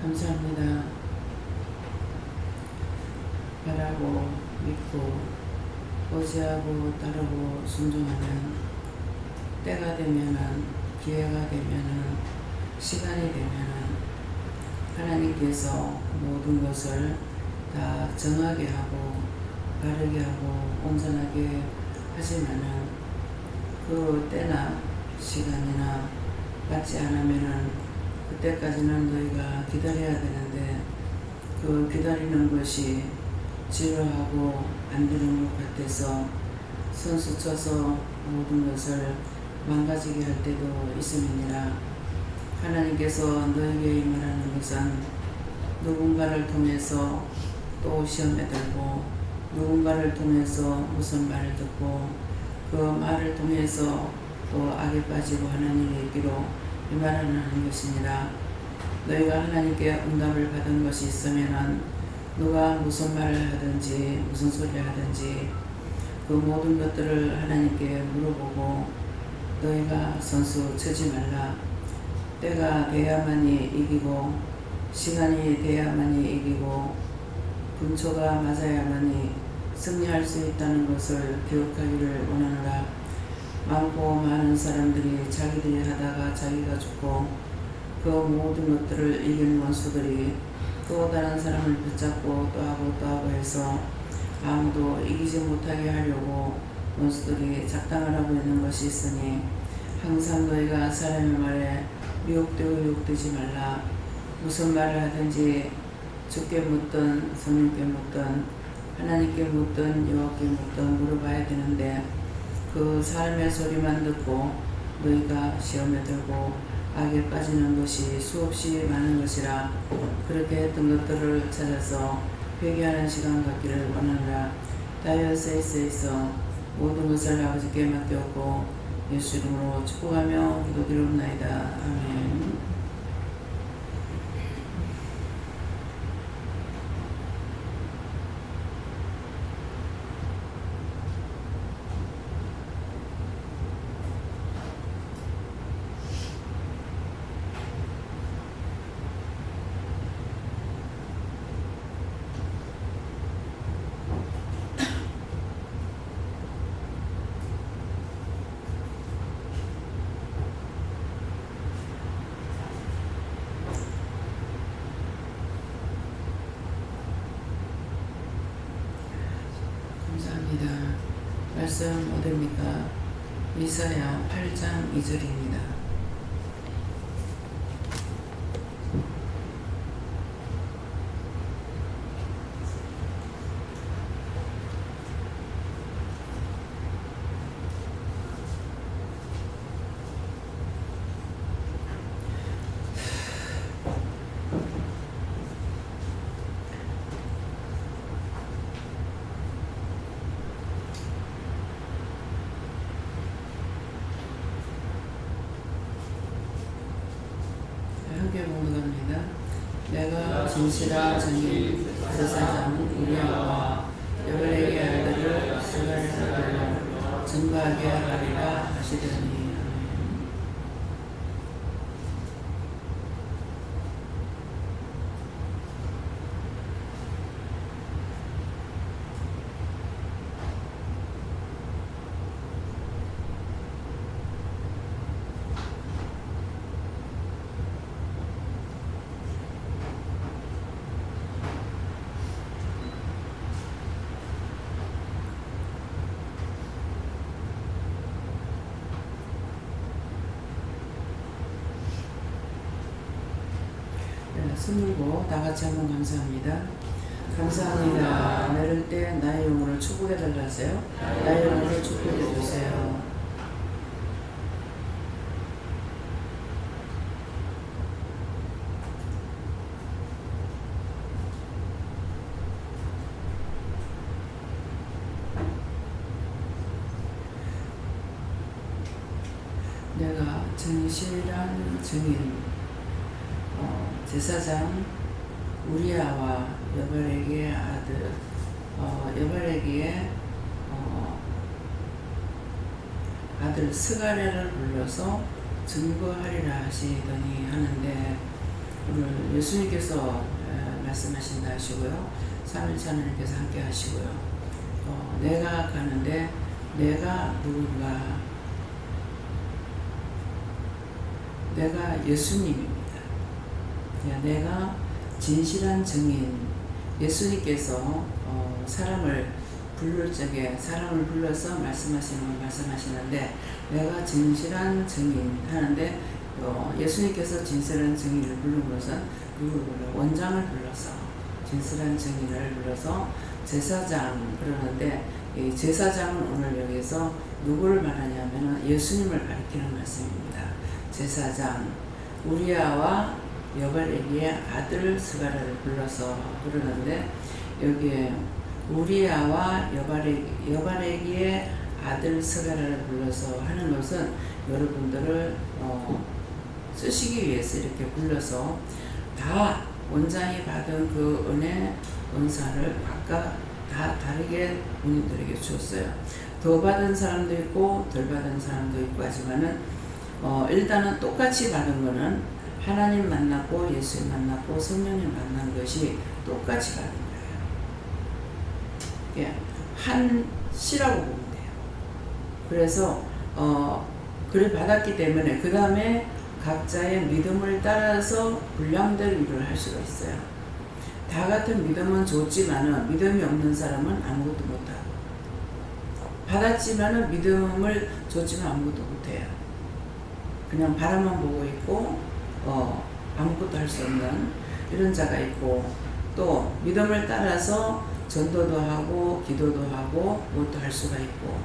감사합니다. 바라고 믿고 의지하고 따르고 순종하면 때가 되면은, 기회가 되면은, 시간이 되면은 하나님께서 모든 것을 다 정하게 하고 바르게 하고 온전하게 하시면은 그 때나 시간이나 받지 않으면은 그때까지는 너희가 기다려야 되는데, 그 기다리는 것이 지루하고 안 되는 것 같아서 선수 쳐서 모든 것을 망가지게 할 때도 있음이니라. 하나님께서 너에게 임하라는 것은 누군가를 통해서 또 시험에 들고, 누군가를 통해서 무슨 말을 듣고, 그 말을 통해서 또 악에 빠지고 하나님의 얘기로 임하라는 것이니라. 너희가 하나님께 응답을 받은 것이 있으면은 누가 무슨 말을 하든지 무슨 소리를 하든지 그 모든 것들을 하나님께 물어보고, 너희가 선수 치지 말라. 때가 돼야만이 이기고 시간이 돼야만이 이기고 분초가 맞아야만이 승리할 수 있다는 것을 기억하기를 원하노라. 많고 많은 사람들이 자기들이 하다가 자기가 죽고, 그 모든 것들을 이긴 원수들이 또 다른 사람을 붙잡고 또 하고 또 하고 해서 아무도 이기지 못하게 하려고 원수들이 작당을 하고 있는 것이 있으니, 항상 너희가 사람의 말에 미혹되고 유혹되지 말라. 무슨 말을 하든지 주께 묻든 성령께 묻든 하나님께 묻든 여호와께 묻든 물어봐야 되는데, 그 사람의 소리만 듣고 너희가 시험에 들고 악에 빠지는 것이 수없이 많은 것이라. 그렇게 했던 것들을 찾아서 회개하는 시간 갖기를 원하노라. 다이어세이스에서 모든 것을 아버지께 맡겼고 예수 이름으로 축복하며 기도드리옵나이다. 아멘. 감사합니다. 말씀 어디입니까? 이사야 8장 2절입니다. 함께 공부합니다. 내가 진실한 정인 제사장 우리아와 여벌에게 아들을 스가랴를 달라 증거하게 하리라 하시더니. 손 들고 다 같이 한번 감사합니다. 감사합니다. 내릴 때 나의 영혼을 축복해 달라세요. 나의 영혼을 축복해 주세요. 내가 진실한 증인 제사장 우리아와 여벌에게 아들 여벌에게 아들 스가랴를 불러서 증거하리라 하시더니 하는데, 오늘 예수님께서 말씀하신다 하시고요. 삼일차 하나님께서 함께 하시고요. 내가 가는데 내가 누군가? 내가 예수님입니다. 내가 진실한 증인. 예수님께서 사람을 부를 적에 사람을 불러서 말씀하시는데 내가 진실한 증인 하는데 예수님께서 진실한 증인을 부른 것은 누구를 불러? 원장을 불러서 진실한 증인을 불러서 제사장 그러는데 이 제사장은 오늘 여기서 누구를 말하냐면 예수님을 가리키는 말씀입니다. 제사장 우리아와 여바레기의 아들 스가랴를 불러서 그러는데 여기에 우리아와 여바레기의 아들 스가랴를 불러서 하는 것은 여러분들을 쓰시기 위해서 이렇게 불러서 다 원장이 받은 그 은혜 은사를 각각 다 다르게 본인들에게 주었어요. 더 받은 사람도 있고 덜 받은 사람도 있고 하지만은 일단은 똑같이 받은 거는 하나님 만났고 예수님 만났고 성령님 만난 것이 똑같이 받은 거예요. 한 씨라고 보면 돼요. 그래서 그를 받았기 때문에 그 다음에 각자의 믿음을 따라서 분량대로 일을 할 수가 있어요. 다 같은 믿음은 좋지만은 믿음이 없는 사람은 아무것도 못하고 받았지만은 믿음을 줬지만 아무것도 못해요. 그냥 바라만 보고 있고 아무것도 할 수 없는 이런 자가 있고 또 믿음을 따라서 전도도 하고 기도도 하고 무엇도 할 수가 있고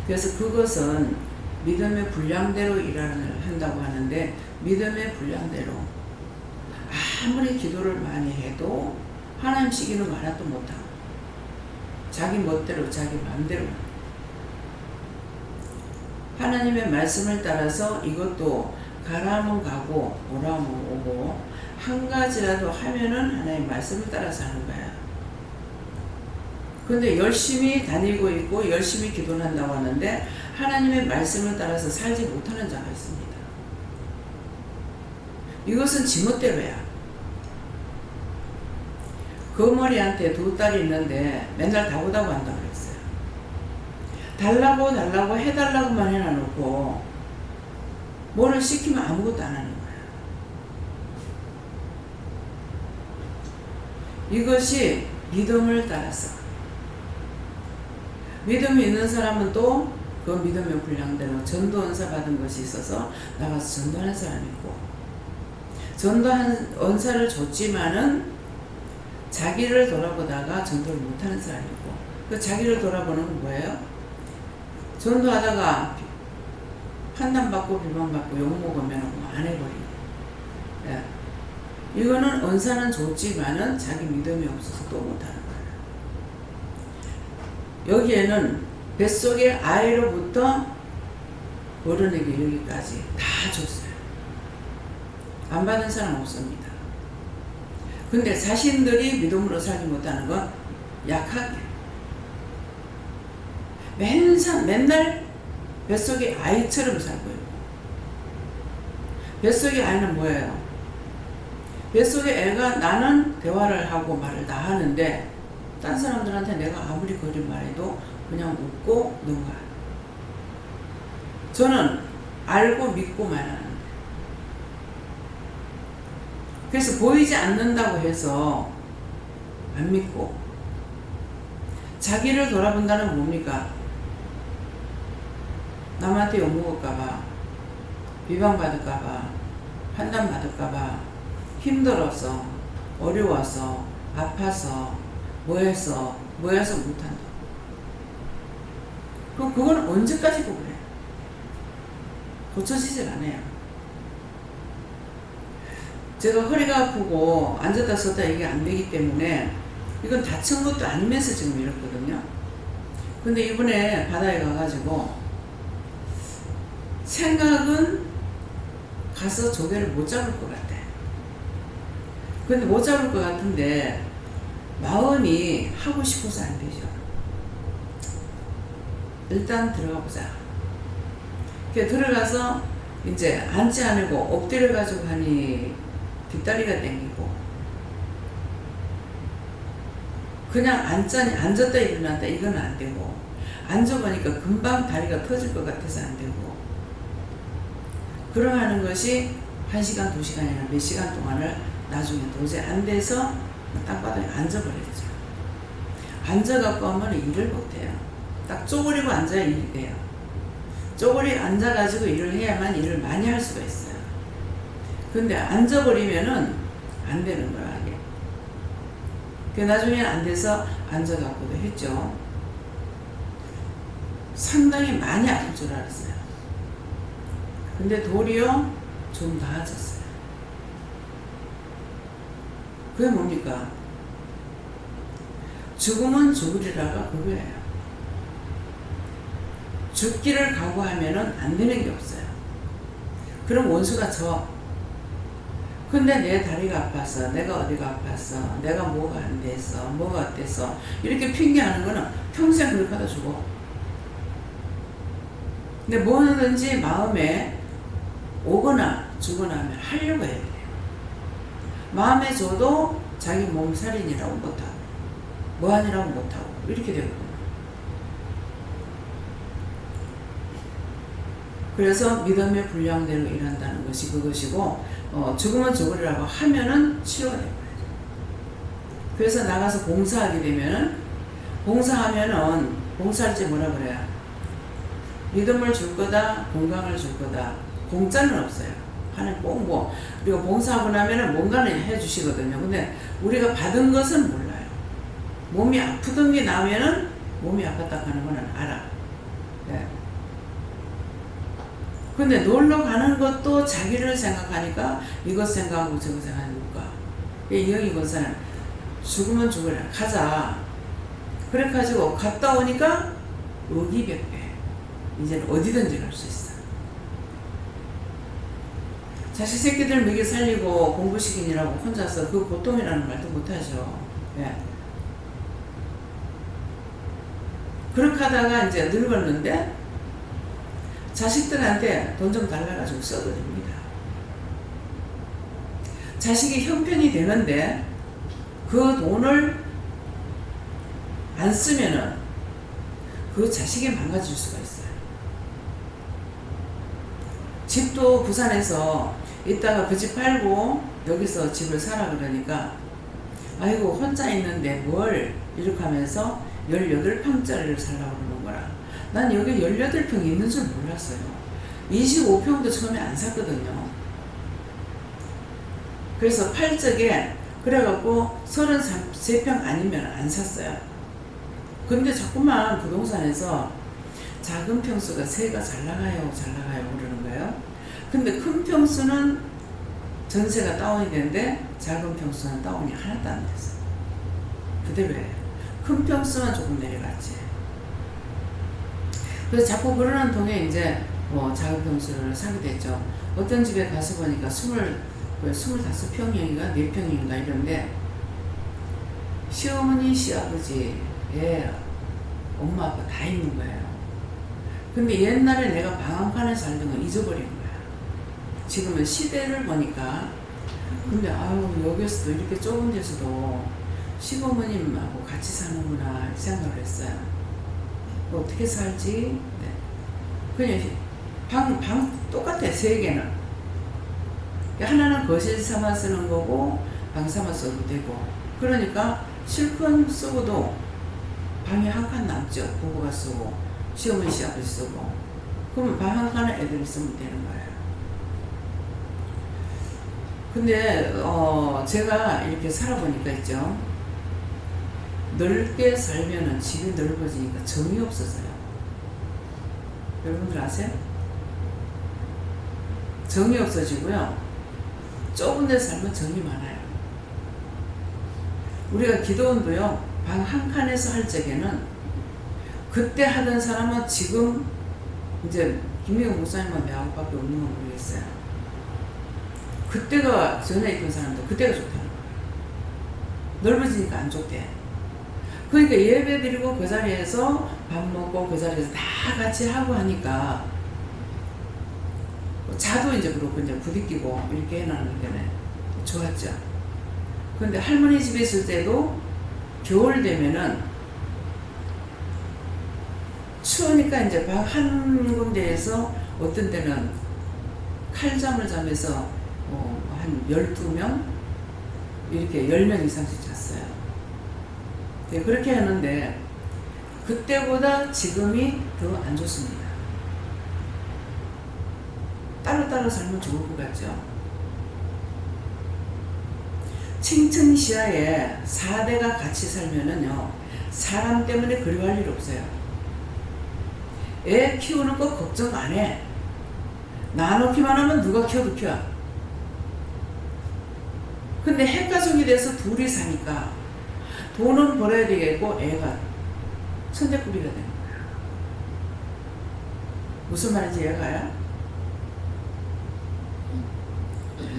그래서 그것은 믿음의 분량대로 일을 한다고 하는데 믿음의 분량대로 아무리 기도를 많이 해도 하나님 시기는 하나도 못하고 자기 멋대로 자기 마음대로 하나님의 말씀을 따라서 이것도 가라 하면 가고 오라 하면 오고 한 가지라도 하면은 하나님의 말씀을 따라서 하는 거야. 그런데 열심히 다니고 있고 열심히 기도를 한다고 하는데 하나님의 말씀을 따라서 살지 못하는 자가 있습니다. 이것은 지멋대로야. 그 머리한테 두 딸이 있는데 맨날 다고다고 한다고 그랬어요. 달라고 해달라고만 해놔놓고 뭐를 시키면 아무것도 안 하는 거야. 이것이 믿음을 따라서 믿음이 있는 사람은 또 그 믿음의 분량대로 전도 은사 받은 것이 있어서 나가서 전도하는 사람이 있고 전도한 은사를 줬지만은 자기를 돌아보다가 전도를 못하는 사람이 있고 그 자기를 돌아보는 건 뭐예요? 전도하다가 판단받고 비방받고 욕먹으면 안 해버리고 예. 이거는 은사는 좋지만은 자기 믿음이 없어서 또 못하는 거예요. 여기에는 뱃속의 아이로부터 어른에게 여기까지 다 줬어요. 안 받은 사람 없습니다. 근데 자신들이 믿음으로 살지 못하는 건 약하게 맨날 뱃속의 아이처럼 살고 있고 뱃속의 아이는 뭐예요? 뱃속의 애가 나는 대화를 하고 말을 다 하는데 딴 사람들한테 내가 아무리 거짓말해도 그냥 웃고 넘어가요. 저는 알고 믿고 말하는데 그래서 보이지 않는다고 해서 안 믿고 자기를 돌아본다는 뭡니까? 남한테 욕먹을까봐 비방받을까봐 판단받을까봐 힘들어서 어려워서 아파서 뭐해서 못한다. 그럼 그건 언제까지 그래? 고쳐지질 않아요. 제가 허리가 아프고 앉았다 섰다 이게 안 되기 때문에 이건 다친 것도 아니면서 지금 이렇거든요. 근데 이번에 바다에 가가지고 생각은 가서 조개를 못 잡을 것 같아. 근데 못 잡을 것 같은데 마음이 하고 싶어서 안 되죠. 일단 들어가 보자. 들어가서 이제 앉지 않고 엎드려 가지고 하니 뒷다리가 당기고 그냥 앉았다 일어났다 이건 안 되고 앉아보니까 금방 다리가 터질 것 같아서 안 되고 그러하는 것이 1시간 2시간이나 몇 시간 동안을 나중에 도저히 안 돼서 땅바닥에 앉아버렸죠. 앉아갖고 하면 일을 못해요. 딱 쪼그리고 앉아야 일이 돼요. 쪼그리고 앉아가지고 일을 해야만 일을 많이 할 수가 있어요. 근데 앉아버리면은 안 되는 거야, 이게. 그 나중에는 안 돼서 앉아갖고도 했죠. 상당히 많이 아플 줄 알았어요. 근데 도리어 좀 나아졌어요. 그게 뭡니까? 죽음은 죽으리라가 그거예요. 죽기를 각오하면은 안 되는 게 없어요. 그럼 원수가 져. 근데 내 다리가 아파서, 내가 어디가 아파서, 내가 뭐가 안 돼서, 뭐가 어때서 이렇게 핑계하는 거는 평생 그렇게 하다 죽어. 근데 뭐든지 마음에 오거나 죽거나 하면 하려고 해야 돼요. 마음에 줘도 자기 몸살인이라고 못하고 뭐하니라고 못하고 이렇게 되거든요. 그래서 믿음의 분량대로 일한다는 것이 그것이고 죽으면 죽으리라고 하면은 치료가 되는 거예요. 그래서 나가서 봉사하게 되면은 봉사하면은 봉사할 때 뭐라 그래요? 믿음을 줄 거다, 건강을 줄 거다. 공짜는 없어요. 하나님 꼭 뭐 우리가 봉사하고 나면은 뭔가는 해주시거든요. 근데 우리가 받은 것은 몰라요. 몸이 아프던 게 나면은 몸이 아팠다 하는 거는 알아. 네. 근데 놀러 가는 것도 자기를 생각하니까 이것 생각하고 저것 생각하니까 이영희 권사는 죽으면 죽으라 가자. 그래 가지고 갔다 오니까 의기백배. 이제는 어디든지 갈 수 있어. 자식 새끼들 먹여 살리고 공부시키느라고 혼자서 그 고통이라는 말도 못하죠. 예. 그렇게 하다가 이제 늙었는데 자식들한테 돈 좀 달라가지고 써드립니다. 자식이 형편이 되는데 그 돈을 안 쓰면은 그 자식이 망가질 수가 있어요. 집도 부산에서 있다가 그 집 팔고 여기서 집을 사라 그러니까 아이고 혼자 있는데 뭘 이렇게 하면서 18평짜리를 살라고 그러는 거라. 난 여기 18평이 있는 줄 몰랐어요. 25평도 처음에 안 샀거든요. 그래서 팔 적에 그래갖고 33평 아니면 안 샀어요. 근데 자꾸만 부동산에서 작은 평수가 세가 잘 나가요 그러는 거예요. 근데 큰 평수는 전세가 다운이 되는데 작은 평수는 다운이 하나도 안 됐어요. 그대로예요. 큰 평수만 조금 내려갔지. 그래서 자꾸 그러는 통에 이제 작은 평수를 사게 됐죠. 어떤 집에 가서 보니까 25평인가 4평인가 이런데 시어머니 시아버지 엄마 아빠 다 있는 거예요. 근데 옛날에 내가 방 한 칸에 살던 건 잊어버린 거야. 지금은 시대를 보니까 근데 아유 여기서도 이렇게 좁은 데서도 시부모님하고 같이 사는구나 이렇게 생각을 했어요. 어떻게 살지? 네. 그냥 방 똑같아. 3개는 하나는 거실 삼아 쓰는 거고 방 삼아 써도 되고 그러니까 실컷 쓰고도 방이 한 칸 남죠. 부부가 쓰고 시어머니 시아버지 쓰고 그러면 방 한 칸에 애들이 쓰면 되는 거예요. 근데 제가 이렇게 살아보니까 있죠. 넓게 살면은 집이 넓어지니까 정이 없어져요. 여러분들 아세요? 정이 없어지고요. 좁은 데 살면 정이 많아요. 우리가 기도원도요. 방 한 칸에서 할 적에는 그때 하던 사람은 지금 이제 김미경 목사님만 내하고밖에 없는 건 모르겠어요. 그때가 전에 있던 사람도 그때가 좋다는 거예요. 넓어지니까 안 좋대. 그러니까 예배 드리고 그 자리에서 밥 먹고 그 자리에서 다 같이 하고 하니까 자도 이제 그렇고 이제 부딪히고 이렇게 해놨는데 좋았죠. 근데 할머니 집에 있을 때도 겨울 되면은 추우니까 이제 방 한 군데에서 어떤 때는 칼잠을 자면서 한 12명? 이렇게 10명 이상씩 잤어요. 네, 그렇게 하는데 그때보다 지금이 더 안 좋습니다. 따로따로 살면 좋을 것 같죠. 칭칭시야에 4대가 같이 살면은요, 사람 때문에 그리워할 일 없어요. 애 키우는 거 걱정 안 해. 나놓기만 하면 누가 키워도 키워. 근데 핵가족이 돼서 둘이 사니까 돈은 벌어야 되겠고 애가 천재꾸리가 되는 거야. 무슨 말인지 이해가요?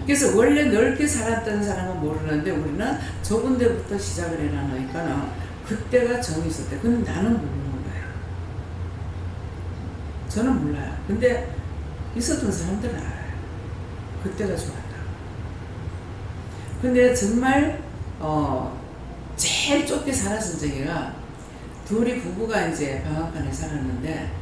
그래서 원래 넓게 살았던 사람은 모르는데 우리는 좁은 데부터 시작을 해놔놓으니까 그때가 정이 있었대. 근데 나는 몰라요. 저는 몰라요. 근데 있었던 사람들은 알아요. 그때가 좋았다. 근데 정말 제일 좁게 살았던 적이가 둘이 부부가 이제 방앗간에 살았는데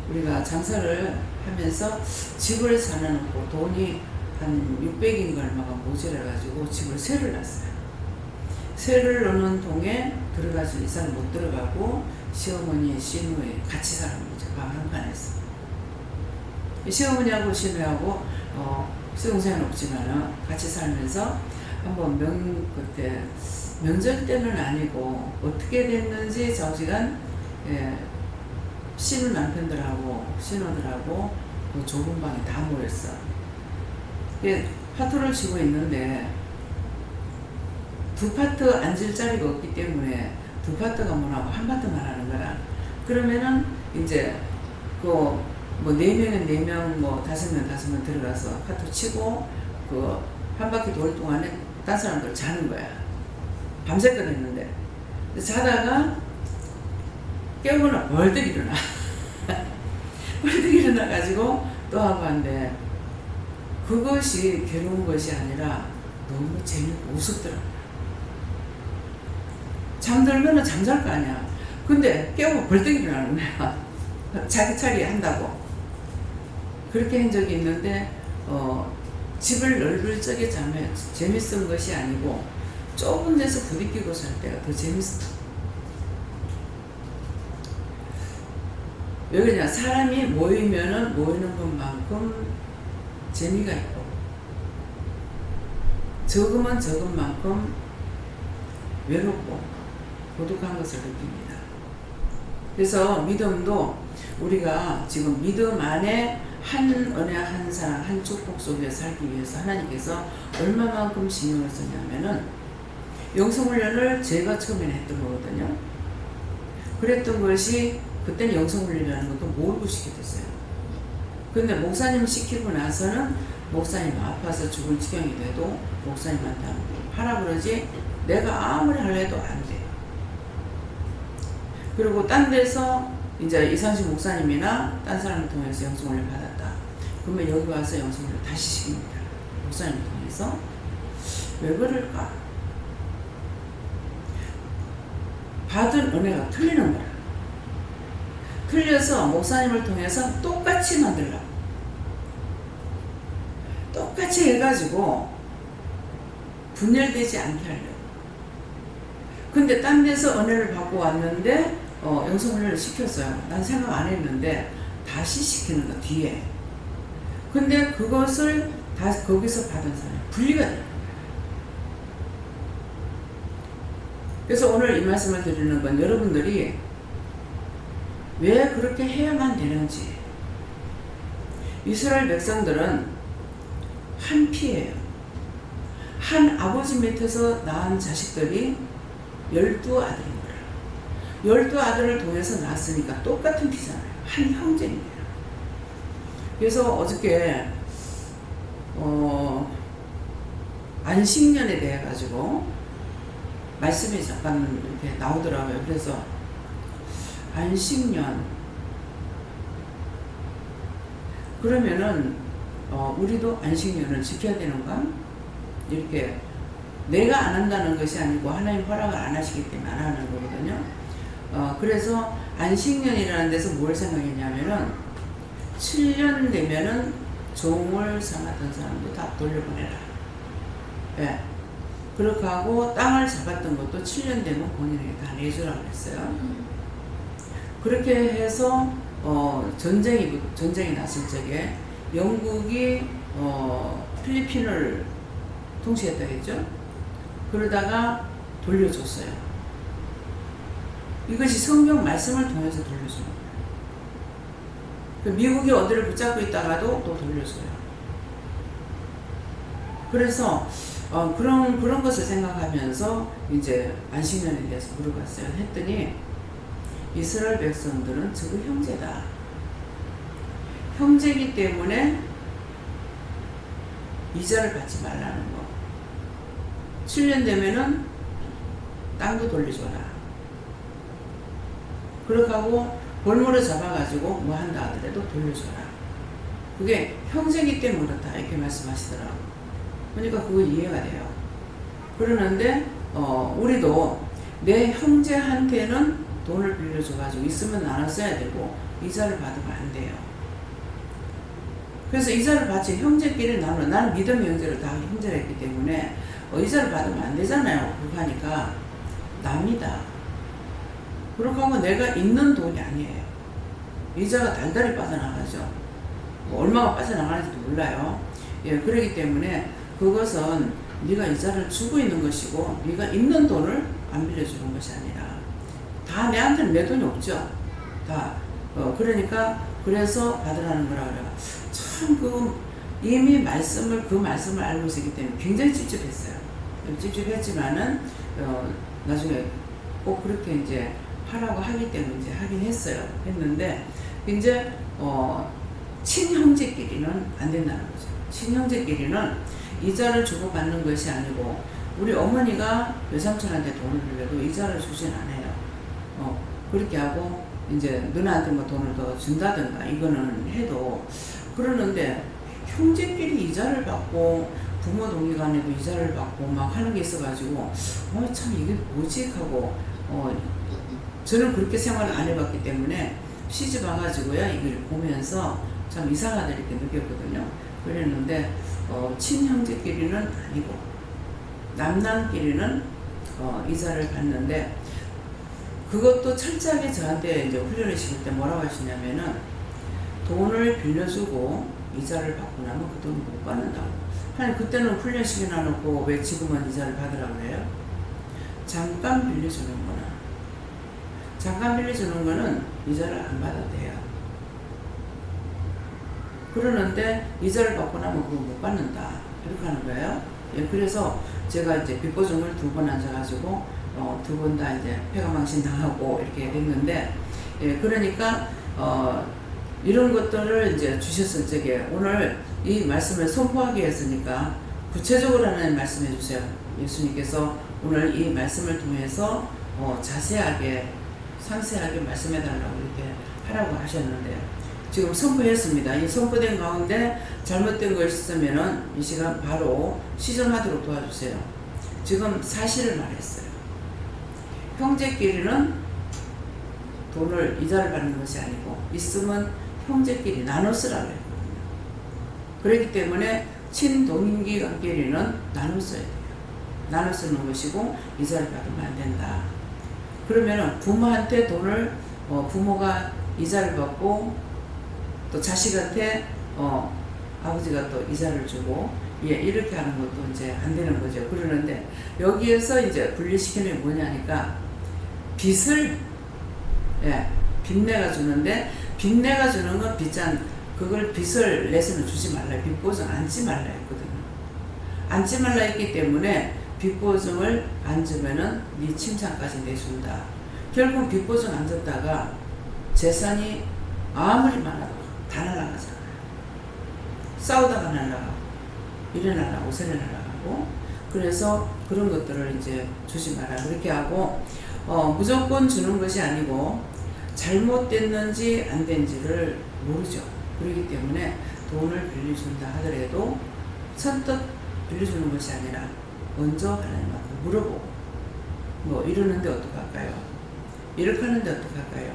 우리가 장사를 하면서 집을 사놓고 돈이 한 600인가 얼마가 모자라가지고 집을 세를 놨어요. 세를 넣는 통에 들어가서 이사를 못 들어가고 시어머니, 시누이 같이 사는 거죠. 방 한 칸에서. 시어머니하고 시누이하고 시동생은 없지만은 같이 살면서 한번 그때 명절 때는 아니고 어떻게 됐는지 좌우지간 시누 남편들하고 신호들하고 그 좁은 방에 다 모였어. 파트를 치고 있는데 두 파트 앉을 자리가 없기 때문에 두 파트가 뭐라고 한 파트만 하는 거라. 그러면은 이제 그 뭐 4명은 4명, 뭐 5명, 5명 들어가서 파트 치고 그 한 바퀴 돌 동안에 다른 사람들 자는 거야. 밤새껏 했는데 자다가 깨우면 벌떡 일어나. 벌떡 일어나가지고 또 하고 한데 그것이 괴로운 것이 아니라 너무 재밌고 우습더라고요. 잠들면은 잠잘 거 아니야. 근데 깨우면 벌떡 일어나는 거야. 자기 차례 한다고. 그렇게 한 적이 있는데 집을 넓을 적에 자면 재밌은 것이 아니고 좁은 데서 부딪히고 살 때가 더 재밌어. 왜 그러냐, 사람이 모이면은 모이는 것만큼 재미가 있고 적으면 적은 만큼 외롭고 고독한 것을 느낍니다. 그래서 믿음도 우리가 지금 믿음 안에 한 언약 한 사랑 한 축복 속에 살기 위해서 하나님께서 얼마만큼 신경을 썼냐면은 영성훈련을 제가 처음에 했던 거거든요. 그랬던 것이 그때는 영성훈련이라는 것도 모르고 시게 됐어요. 근데 목사님 시키고 나서는 목사님 아파서 죽을 지경이 돼도 목사님한테 하라 그러지 내가 아무리 하려도 안 돼. 그리고 딴 데서 이제 이상식 목사님이나 딴 사람을 통해서 영성훈련 받았다. 그러면 여기 와서 영성훈련 다시 시킵니다. 목사님을 통해서. 왜 그럴까? 받은 은혜가 틀리는 거야. 틀려서 목사님을 통해서 똑같이 만들라고. 똑같이 해가지고 분열되지 않게 하려고. 근데 딴 데서 은혜를 받고 왔는데 영성훈련을 시켰어요. 난 생각 안 했는데 다시 시키는 거 뒤에. 근데 그것을 다시 거기서 받은 사람이 분리가 돼요. 그래서 오늘 이 말씀을 드리는 건 여러분들이 왜 그렇게 해야만 되는지. 이스라엘 백성들은 한 피예요. 한 아버지 밑에서 낳은 자식들이 12아들인 거예요. 12아들을 통해서 낳았으니까 똑같은 피잖아요. 한 형제입니다. 그래서 어저께 안식년에 대해 가지고 말씀이 잠깐 이렇게 나오더라고요. 그래서 안식년 그러면은 우리도 안식년을 지켜야 되는가? 이렇게 내가 안 한다는 것이 아니고 하나님 허락을 안 하시기 때문에 안 하는 거거든요. 그래서 안식년이라는 데서 뭘 생각했냐면은 7년 되면은 종을 삼았던 사람도 다 돌려보내라. 예. 그렇게 하고 땅을 잡았던 것도 7년 되면 본인에게 다 내주라고 했어요. 그렇게 해서 전쟁이 났을 적에 영국이 필리핀을 통치했다 했죠. 그러다가 돌려줬어요. 이것이 성경 말씀을 통해서 돌려주는 거예요. 미국이 어디를 붙잡고 있다가도 또 돌려줘요. 그래서 그런 것을 생각하면서 이제 안식년에 대해서 물어봤어요. 했더니 이스라엘 백성들은 저거 형제다. 형제이기 때문에 이자를 받지 말라는 거. 7년 되면은 땅도 돌려줘라. 그렇게 하고 볼모를 잡아가지고 뭐 한다 하더라도 돌려줘라. 그게 형제이기 때문에 그렇다 이렇게 말씀하시더라고. 그러니까 그거 이해가 돼요. 그러는데 우리도 내 형제한테는 돈을 빌려줘가지고 있으면 나눠 써야 되고 이자를 받으면 안 돼요. 그래서 이자를 받지 형제끼리 나는 믿음의 형제를 다 형제를 했기 때문에 이자를 받으면 안 되잖아요. 그렇게 하니까 납니다. 그렇게 하면 내가 있는 돈이 아니에요. 이자가 달달이 빠져나가죠. 뭐 얼마가 빠져나가는지도 몰라요. 예, 그렇기 때문에 그것은 네가 이자를 주고 있는 것이고 네가 있는 돈을 안 빌려주는 것이 아니라 다 내한테는 내 돈이 없죠. 다 그러니까 그래서 받으라는 거라 그래요. 참 이미 그 말씀을 알고 있었기 때문에 굉장히 찝찝했어요. 찝찝했지만은 나중에 꼭 그렇게 이제 하라고 하기 때문에 이제 하긴 했는데 이제 친형제끼리는 안 된다는 거죠. 친형제끼리는 이자를 주고받는 것이 아니고 우리 어머니가 외삼촌한테 돈을 빌려도 이자를 주진 않아요. 그렇게 하고 이제 누나한테 뭐 돈을 더 준다든가 이거는 해도 그러는데 형제끼리 이자를 받고 부모 동의간에도 이자를 받고 막 하는 게 있어가지고 참 이게 뭐지 하고 저는 그렇게 생활을 안 해봤기 때문에 시집 와가지고요 이걸 보면서 참 이상하다 이렇게 느꼈거든요. 그랬는데 친형제끼리는 아니고 남남끼리는 이자를 받는데 그것도 철저하게 저한테 이제 훈련을 시킬 때 뭐라고 하시냐면은 돈을 빌려주고 이자를 받고 나면 그 돈을 못 받는다고. 아니 그때는 훈련 시켜놔놓고 왜 지금은 이자를 받으라고 해요? 잠깐 빌려주는 거는 이자를 안 받아도 돼요. 그러는데 이자를 받고 나면 그거 못 받는다. 이렇게 하는 거예요. 예, 그래서 제가 이제 빚보증을 2번 앉아가지고 2번 다 이제 폐가망신 당하고 이렇게 됐는데, 예, 그러니까 이런 것들을 이제 주셨을 적에 오늘 이 말씀을 선포하게 했으니까 구체적으로 하나님 말씀해 주세요. 예수님께서 오늘 이 말씀을 통해서 자세하게 상세하게 말씀해 달라고 이렇게 하라고 하셨는데 지금 선포했습니다. 이 선포된 가운데 잘못된 거 있으면은 이 시간 바로 시전하도록 도와주세요. 지금 사실을 말했어요. 형제끼리는 돈을 이자를 받는 것이 아니고 있으면 형제끼리 나눠 쓰라고 했거든요. 그렇기 때문에 친동인기간끼리는 나눠 써야 돼요. 나눠 쓰는 것이고 이자를 받으면 안 된다. 그러면은 부모한테 돈을 부모가 이자를 받고 또 자식한테 아버지가 또 이자를 주고 예, 이렇게 하는 것도 이제 안 되는 거죠. 그러는데 여기에서 이제 분리시키는 게 뭐냐니까 빚을 빚내가 주는데 빚내가 주는 건 그걸 빚을 내서는 주지 말라. 빚보증 앉지 말라 했거든요. 앉지 말라 했기 때문에 빚보증을 앉으면은 네 침상까지 내준다. 결국 빚보증 앉았다가 재산이 아무리 많아도 다 날아가잖아요. 싸우다가 날아가고 이래 날아가고 저래 날아가고 그래서 그런 것들을 이제 주지 마라. 그렇게 하고 무조건 주는 것이 아니고 잘못됐는지 안 된지를 모르죠. 그렇기 때문에 돈을 빌려준다 하더라도 선뜻 빌려주는 것이 아니라 먼저 하나님한테 물어보고 뭐 이러는데 어떡할까요? 이렇게 하는데 어떡할까요?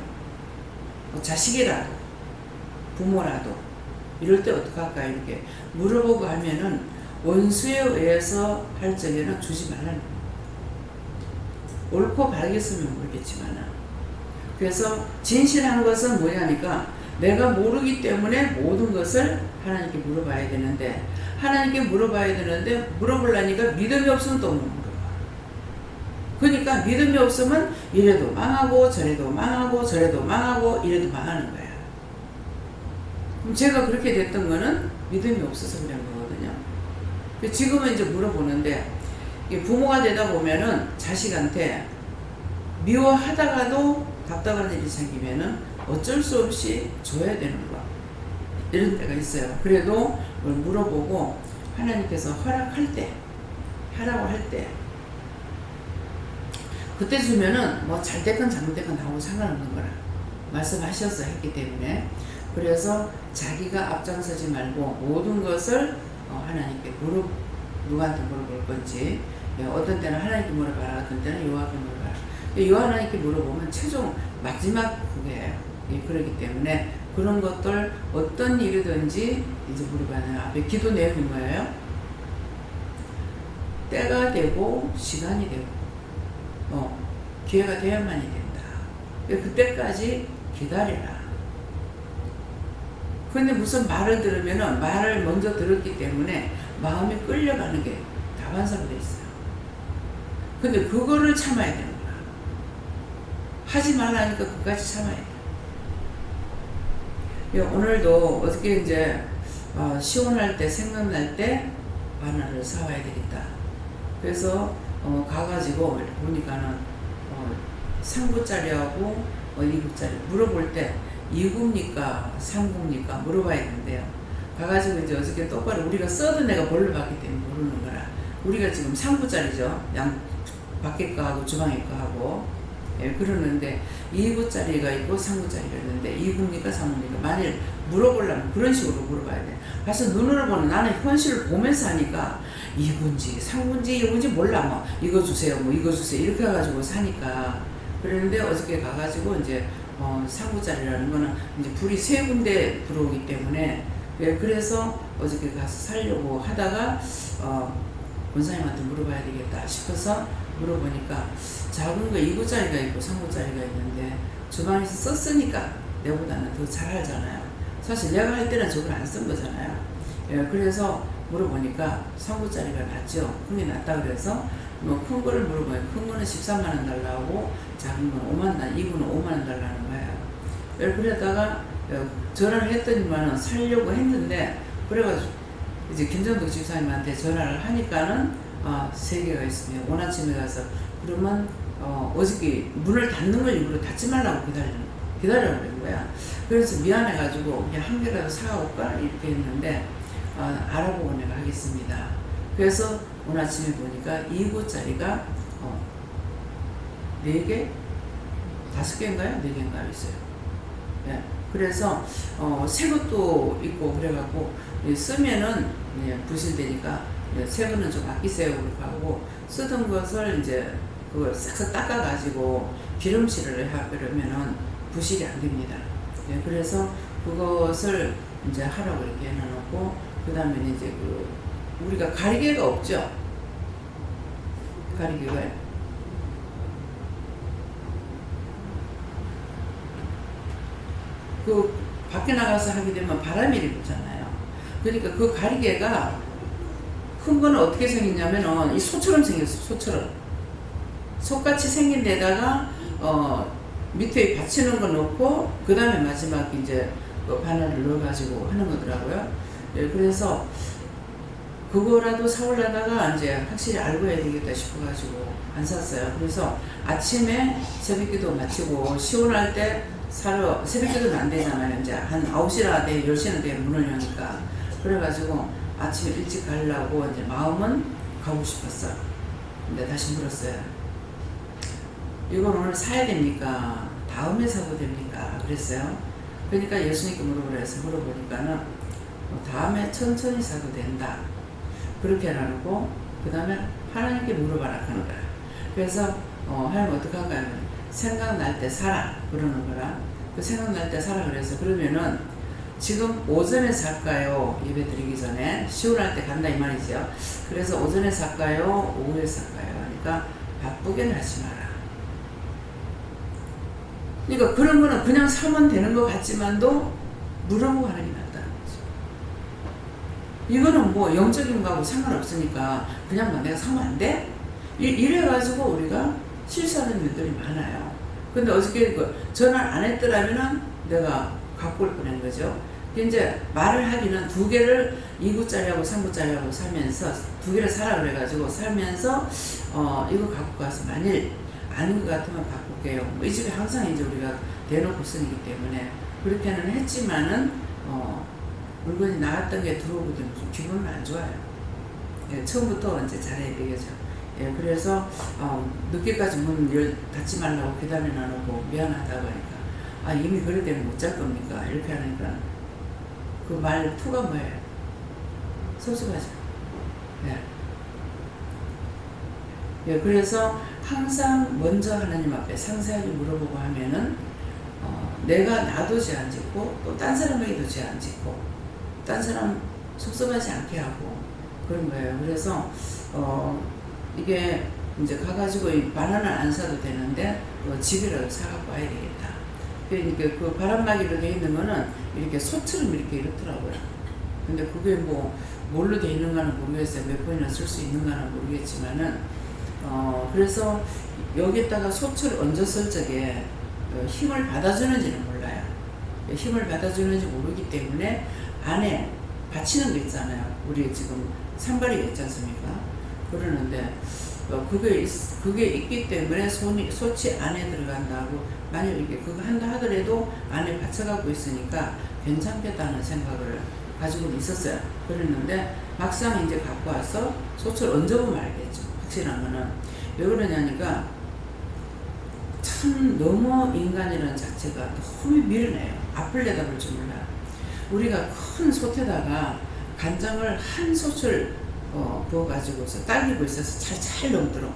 뭐 자식이라도 부모라도 이럴 때 어떡할까요? 이렇게 물어보고 하면은 원수에 의해서 할 적에는 주지 말라는 거예요. 옳고 바르게 쓰면 모르겠지만 그래서 진실한 것은 뭐냐니까 내가 모르기 때문에 모든 것을 하나님께 물어봐야 되는데 하나님께 물어봐야 되는데 물어보려니까 믿음이 없으면 또 못 물어봐. 그러니까 믿음이 없으면 이래도 망하고 저래도 망하고 저래도 망하고 이래도 망하는 거야. 그럼 제가 그렇게 됐던 거는 믿음이 없어서 그런 거거든요. 지금은 이제 물어보는데 부모가 되다 보면은 자식한테 미워하다가도 답답한 일이 생기면은 어쩔 수 없이 줘야 되는 거 이런 때가 있어요. 그래도 물어보고 하나님께서 허락할 때 하라고 할 때 그때 주면은 뭐 잘됐건 잘못됐건 나하고 상관없는 거라 말씀하셔서 했기 때문에 그래서 자기가 앞장서지 말고 모든 것을 하나님께 누구한테 물어볼 건지 어떤 때는 하나님께 물어봐라 어떤 때는 여호와께 물어봐라 여호와 하나님께 물어보면 최종 마지막 그게 그러기 때문에 그런 것들 어떤 일이든지 이제 물어봐요. 앞에 기도 내용이 뭐예요? 때가 되고 시간이 되고 기회가 되어야만이 된다. 그때까지 기다려라. 근데 무슨 말을 들으면은 말을 먼저 들었기 때문에 마음이 끌려가는 게 다반사로 돼 있어요. 근데 그거를 참아야 되는 거야. 하지 말라니까 그까지 참아야 돼. 오늘도 어떻게 이제 시원할 때 생각날 때 바나나를 사와야 되겠다. 그래서 가가지고 보니까는 3구짜리하고 2구짜리 물어볼 때 2구입니까 3구입니까 물어봐야 되는데요. 가가지고 이제 어저께 똑바로 우리가 써도 내가 뭘로 봤기 때문에 모르는 거라. 우리가 지금 3구짜리죠. 양 밖에 거하고 주방에 거하고 그러는데 2구짜리가 있고 3구짜리가 있는데 2구입니까 3구입니까 만일 물어보려면 그런 식으로 물어봐야 돼. 사실 눈으로 보는 나는 현실을 보면서 하니까 2구인지 3구인지 2구인지 몰라 뭐 이거 주세요 뭐 이거 주세요 이렇게 해가지고 사니까 그랬는데 어저께 가가지고 이제 3구짜리라는 거는 이제 불이 3군데 들어오기 때문에 그래서 어저께 가서 살려고 하다가 권사님한테 물어봐야 되겠다 싶어서 물어보니까 작은 거 2구짜리가 있고 3구짜리가 있는데 주방에서 썼으니까 내보다는 더 잘 알잖아요. 사실 내가 할 때는 저걸 안 쓴 거잖아요. 그래서 물어보니까 3구짜리가 낫죠. 큰게 낫다 그래서 뭐 큰 거를 물어보니까 큰 거는 13만 원 달라고 작은 건 5만 원, 2구는 5만 원 달라는 거예요. 그러다가 전화를 했더니만은 살려고 했는데 그래가지고 이제 김정덕 집사님한테 전화를 하니까는 3개가 있으면 오나침에 가서 그러면 어저께 문을 닫는 걸 일부러 닫지 말라고 기다려고 그런 거야. 그래서 미안해가지고 그냥 한 개라도 사올까 이렇게 했는데 알아보고 내가 하겠습니다. 그래서 오늘 아침에 보니까 2구짜리가 4개? 5개인가요? 4개인가요? 있어요. 네. 그래서 새 것도 있고 그래갖고 쓰면은 부실되니까 새 거는 좀 아끼세요 그렇게 하고 쓰던 것을 이제 그걸 싹싹 닦아가지고 기름칠을 하고 그러면은 부실이 안 됩니다. 네. 그래서 그것을 이제 하라고 이렇게 해놓고 그 다음에 이제 우리가 가리개가 없죠. 가리개가 밖에 나가서 하게 되면 바람이 불잖아요. 그러니까 그 가리개가 큰 거는 어떻게 생겼냐면 이 소처럼 생겼어. 소처럼 속같이 생긴 데다가 밑에 받치는 거 넣고 그 다음에 마지막 이제 바늘을 넣어가지고 하는 거더라고요. 네, 그래서 그거라도 사오려다가 이제 확실히 알고 해야 되겠다 싶어가지고 안 샀어요. 그래서 아침에 새벽기도 마치고 시원할 때 사러 새벽기도는 안 되잖아요. 이제 한 9시나 돼 10시나 돼 문을 여니까 그래가지고 아침에 일찍 가려고 이제 마음은 가고 싶었어요. 근데 다시 물었어요. 이걸 오늘 사야 됩니까? 다음에 사도 됩니까? 그랬어요. 그러니까 예수님께 물어보라 해서 물어보니까는 다음에 천천히 사도 된다. 그렇게 나누고 그 다음에 하나님께 물어봐라 하는 거야. 그래서 하나님 어떻게 할까요? 생각날 때 살아 그러는 거라. 그 생각날 때 살아 그래서 그러면은 지금 오전에 살까요? 예배 드리기 전에 시원할 때 간다 이 말이죠. 그래서 오전에 살까요? 오후에 살까요? 그러니까 바쁘게는 하지 마라. 그러니까 그런 거는 그냥 사면 되는 것 같지만도 물어보고 하는 게 낫다는 거죠. 이거는 뭐 영적인 거하고 상관없으니까 그냥 막 내가 사면 안 돼? 이래가지고 우리가 실수하는 일들이 많아요. 근데 어저께 전화를 안 했더라면은 내가 갖고 올 뻔한 거죠. 이제 말을 하기는 2개를 2구짜리하고 3구짜리하고 살면서 2개를 사라 그래가지고 살면서 이거 갖고 가서 만일 아닌 것 같으면 바꿀게요. 뭐 이 집에 항상 이제 우리가 대놓고 쓰기 때문에 그렇게는 했지만은 물건이 나갔던 게 들어오게 되면 좀 기분은 안 좋아요. 예, 처음부터 이제 잘해야 되겠죠. 예, 그래서 늦게까지 문 닫지 말라고 계단에 나누고 미안하다고 하니까 이미 그럴 때는 못 잘 겁니까? 이렇게 하니까 그 말 투가 뭐예요? 섭섭하죠. 예. 예, 그래서 항상 먼저 하나님 앞에 상세하게 물어보고 하면은 내가 나도 죄 안 짓고 또 딴 사람에게도 죄 안 짓고 딴 사람 섭섭하지 않게 하고 그런 거예요. 그래서 이게 이제 가가지고 이 바나나 안 사도 되는데 집이라도 사갖고 와야 되겠다. 그러니까 그 바람막이로 되어 있는 거는 이렇게 소처럼 이렇게 이렇더라고요. 근데 그게 뭐 뭘로 되어 있는가는 모르겠어요. 몇 번이나 쓸 수 있는가는 모르겠지만은 그래서 여기에다가 소처를 얹었을 적에 힘을 받아주는지는 몰라요. 힘을 받아주는지 모르기 때문에 안에 받치는 거 있잖아요. 우리 지금 산발이 있지 않습니까? 그러는데 그게 있기 때문에 소치 안에 들어간다고 만약 이렇게 그거 한다 하더라도 안에 받쳐갖고 있으니까 괜찮겠다는 생각을 가지고 있었어요. 그랬는데 막상 이제 갖고 와서 소치를 얹어보면 알겠죠. 확실한 거는 왜 그러냐니까 참 너무 인간이라는 자체가 너무 미련해요. 앞을 내다볼 줄 몰라요. 우리가 큰 솥에다가 간장을 한 솥을 부어가지고서 딸기고 있어서 잘 넘도록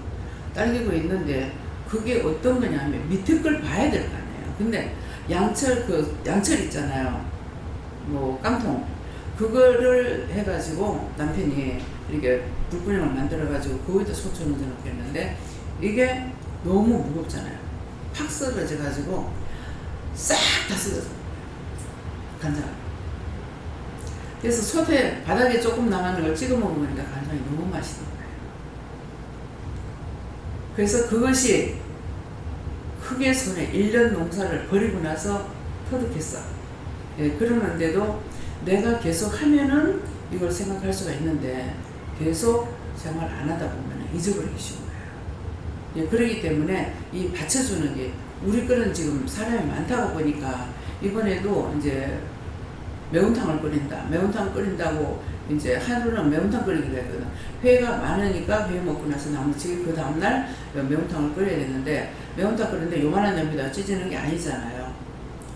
딸기고 있는데 그게 어떤 거냐면 밑에 걸 봐야 될 거 아니에요. 근데 양철 있잖아요. 뭐 깡통 그거를 해가지고 남편이 이렇게 불구녕을 만들어가지고 거기다 소초 넣어 놓고 했는데 이게 너무 무겁잖아요. 팍 썰어져가지고 싹 다 썰어져 간장. 그래서 솥에 바닥에 조금 남았는 걸 찍어 먹으니까 간장이 너무 맛있는 거예요. 그래서 그것이 크게 손에 1년 농사를 버리고 나서 터득했어. 예, 그러는데도 내가 계속 하면은 이걸 생각할 수가 있는데 계속 생활 안 하다 보면 잊어버리기 쉬운 거예요. 예, 그렇기 때문에 이 받쳐주는 게 우리 거는 지금 사람이 많다고 보니까 이번에도 이제 매운탕을 끓인다. 매운탕 끓인다고 이제 하루는 매운탕 끓이기로 했거든. 회가 많으니까 회 먹고 나서 나머지 그 다음날 매운탕을 끓여야 되는데 매운탕 끓이는데 요만한 냄비다 찢는 게 아니잖아요.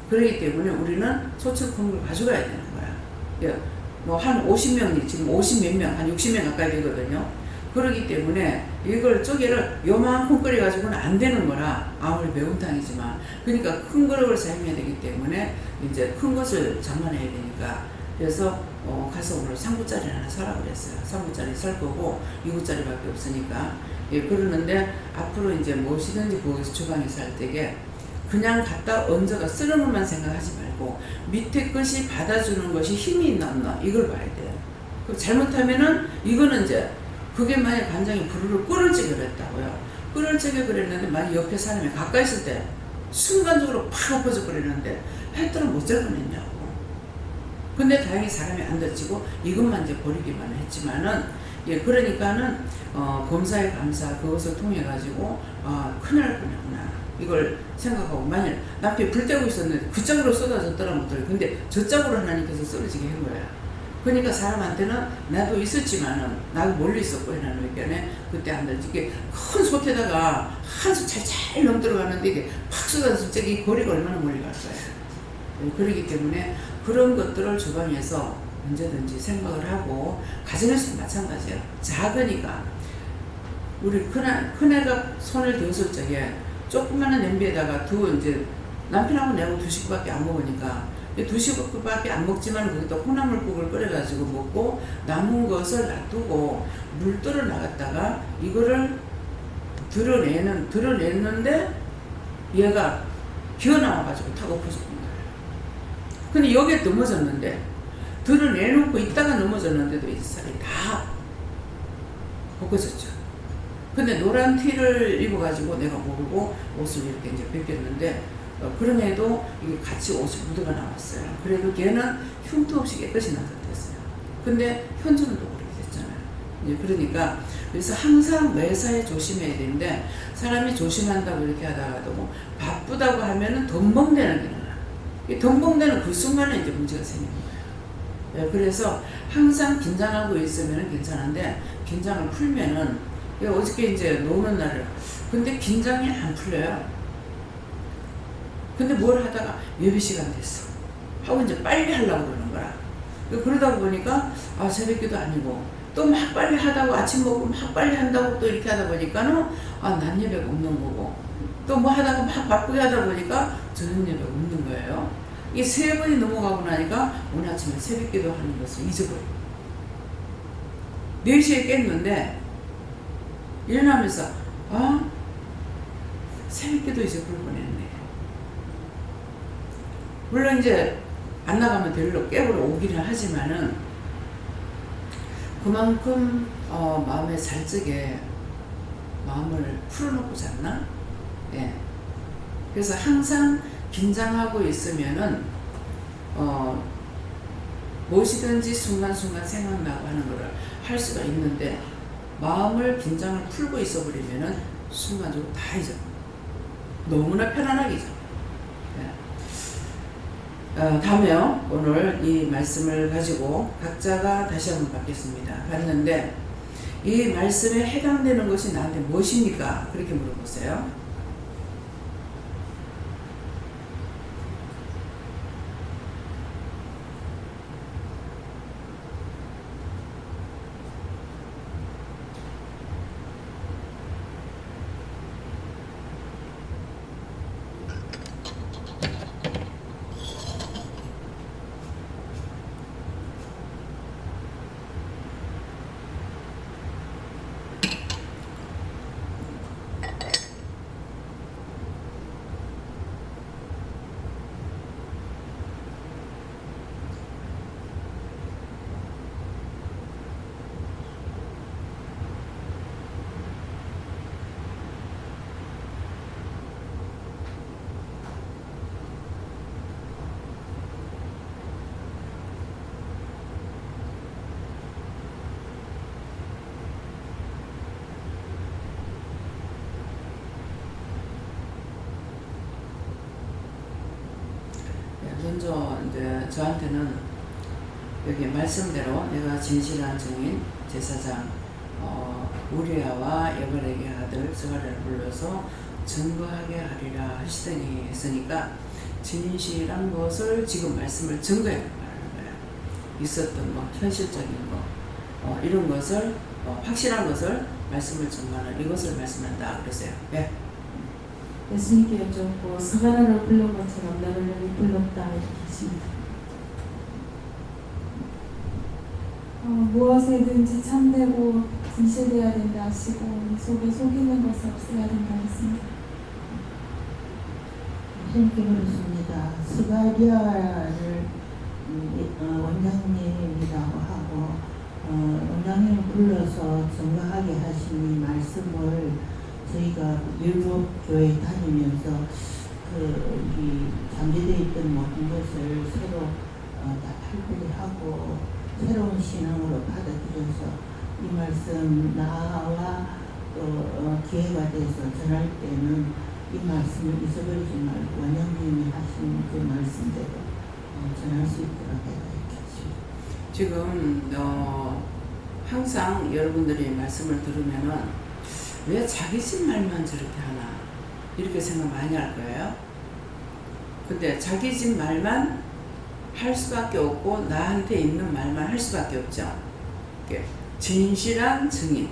그렇기 때문에 우리는 소출 큰 걸 가져가야 되는 거야. 예, 뭐 한 50명이 지금 50 몇 명, 한 60명 가까이 되거든요. 그렇기 때문에 이걸 쪼개를 요만큼 끓여가지고는 안 되는 거라 아무리 매운탕이지만 그러니까 큰 그릇을 사용해야 되기 때문에 이제 큰 것을 장만해야 되니까 그래서 가서 오늘 3구짜리 하나 사라 그랬어요. 3구짜리 살 거고 2구짜리밖에 없으니까 예, 그러는데 앞으로 이제 무엇이든지 거기서 주방에 살 때게 그냥 갖다 얹어가 쓰는 것만 생각하지 말고 밑에 것이 받아주는 것이 힘이 있나 없나 이걸 봐야 돼요. 잘못하면은 이거는 이제 그게 만약 간장이 부르르 끓을 적에 그랬다고요. 끓을 적에 그랬는데 만약 옆에 사람이 가까이 있을 때 순간적으로 팍 엎어져 버리는데 했더니 못 잘 뻔했냐고. 근데 다행히 사람이 안 다치고 이것만 이제 버리기만 했지만은 예 그러니까는 검사에 감사 그것을 통해 가지고 큰일 날 뻔했구나 이걸 생각하고 만약 남편이 불 떼고 있었는데 그쪽으로 쏟아졌더라면 어떡해. 근데 저쪽으로 하나님께서 쏟아지게 한 거야. 그러니까 사람한테는 나도 있었지만은 나도 멀리 있었고 해나는 의견에 그때 안 되지. 이게 큰 솥에다가 한 솥 잘 넘 들어가는데 이게 팍 쏟아졌을 때 이 거리가 얼마나 멀리 갈 거야. 그렇기 때문에 그런 것들을 주방에서 언제든지 생각을 하고, 가정에서도 마찬가지예요. 작으니까 우리 큰애가 손을 대었을 적에 조그마한 냄비에다가 이제 남편하고 내고 두 식구밖에 안 먹으니까 두 식구밖에 안 먹지만 거기다 콩나물국을 끓여가지고 먹고 남은 것을 놔두고 물들어 나갔다가 이거를 드러냈는데 얘가 기어 나와가지고 타고 엎어졌던 거예요. 근데 여기에 넘어졌는데, 드러내놓고 있다가 넘어졌는데도 이 살이 다 벗겨졌죠. 근데 노란 티를 입어가지고 내가 모르고 옷을 이렇게 이제 벗겼는데, 그럼에도 이게 같이 옷이 묻어가 나왔어요. 그래도 걔는 흉터 없이 깨끗이 나갔댔어요. 근데 현주는 또 그렇게 됐잖아요. 이제 그러니까, 그래서 항상 매사에 조심해야 되는데, 사람이 조심한다고 이렇게 하다가도 뭐 바쁘다고 하면은 덤벙대는 게 나와요. 이 덤벙대는 그 순간에 이제 문제가 생기는 거예요. 네, 그래서 항상 긴장하고 있으면 괜찮은데, 긴장을 풀면은, 어저께 이제 노는 날을, 근데 긴장이 안 풀려요. 근데 뭘 하다가 예배 시간 됐어 하고 이제 빨리 하려고 그러는 거야. 그러다 보니까 새벽기도 아니고 또 막 빨리 하다고 아침 먹고 막 빨리 한다고 또 이렇게 하다 보니까는 낮 예배가 없는 거고, 또 뭐 하다가 막 바쁘게 하다 보니까 저녁 예배가 없는 거예요. 이게 3번이 넘어가고 나니까 오늘 아침에 새벽기도 하는 것을 잊어버려요. 4시에 깼는데 일어나면서 새벽기도 잊어버릴 뻔했네. 물론 이제 안 나가면 별로 깨우러 오기는 하지만은 그만큼 마음의 살적에 마음을 풀어놓고 잤나? 예. 그래서 항상 긴장하고 있으면은 무엇이든지 순간순간 생각나고 하는 거를 할 수가 있는데, 마음을 긴장을 풀고 있어 버리면은 순간적으로 다 잊어. 너무나 편안하게 잊어. 다음에요. 오늘 이 말씀을 가지고 각자가 다시 한번 받겠습니다. 봤는데 이 말씀에 해당되는 것이 나한테 무엇입니까? 그렇게 물어보세요. 먼저 이제 저한테는 여기 말씀대로 내가 진실한 증인 제사장 우리아와 여발에게 아들 스가랴를 불러서 증거하게 하리라 하시더니 했으니까, 진실한 것을 지금 말씀을 증거해 말하는 거예요. 있었던 거, 현실적인 거, 이런 것을 확실한 것을 말씀을 증거하는 이것을 말씀한다 그랬어요. 네. 예수님께 여쭙고 스가랴를 불른 것처럼 나를 여기 불렀다 이렇게 하십니다. 무엇에든지 참되고 진실되어야 된다 하시고 속에 속이는 것이 없어야 된다 했습니다. 함께 그렇습니다. 스가랴를 원장님이라고 하고 원장님을 불러서 증거하게 하신 이 말씀을 저희가 율법 교회 다니면서 이 잠재되어 있던 모든 것을 새로 다 탈피하고 새로운 신앙으로 받아들여서 이 말씀 나와 기회가 돼서 전할 때는 이 말씀을 잊어버리지 말고 원장님이 하신 그 말씀대로 전할 수 있도록 해주십시오. 지금 항상 여러분들이 말씀을 들으면은 왜 자기 집 말만 저렇게 하나 이렇게 생각 많이 할 거예요. 근데 자기 집 말만 할 수밖에 없고 나한테 있는 말만 할 수밖에 없죠. 진실한 증인.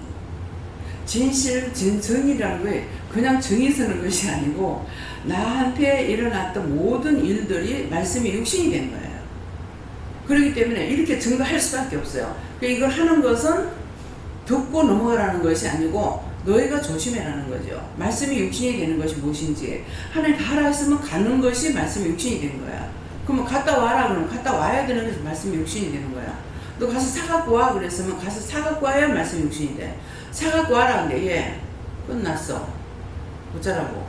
정이라는 게 그냥 정이 서는 것이 아니고 나한테 일어났던 모든 일들이 말씀이 육신이 된 거예요. 그렇기 때문에 이렇게 증거할 수밖에 없어요. 이걸 하는 것은 듣고 넘어가라는 것이 아니고 너희가 조심해라는 거죠. 말씀이 육신이 되는 것이 무엇인지. 하나님 가라 했으면 가는 것이 말씀이 육신이 되는 거야. 그러면 갔다 와라 그러면 갔다 와야 되는 것이 말씀이 육신이 되는 거야. 너 가서 사갖고 와 그랬으면 가서 사갖고 와야 말씀이 육신이 돼. 사갖고 와라 근데 얘 끝났어. 어쩌라고.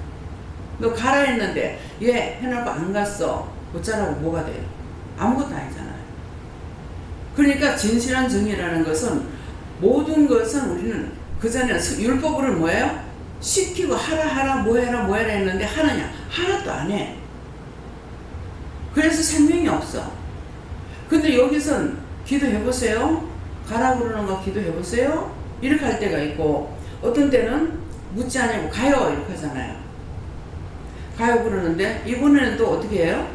너 가라 했는데 얘 해놓고 안 갔어. 어쩌라고. 뭐가 돼? 아무것도 아니잖아요. 그러니까 진실한 정의라는 것은 모든 것은 우리는 그 전에 율법으로 뭐예요? 시키고 하라 뭐 해라 했는데 하느냐? 하나도 안 해. 그래서 생명이 없어. 근데 여기선 기도해보세요. 가라 그러는 거 기도해보세요. 이렇게 할 때가 있고 어떤 때는 묻지 않냐고 가요 이렇게 하잖아요. 가요 그러는데 이번에는 또 어떻게 해요?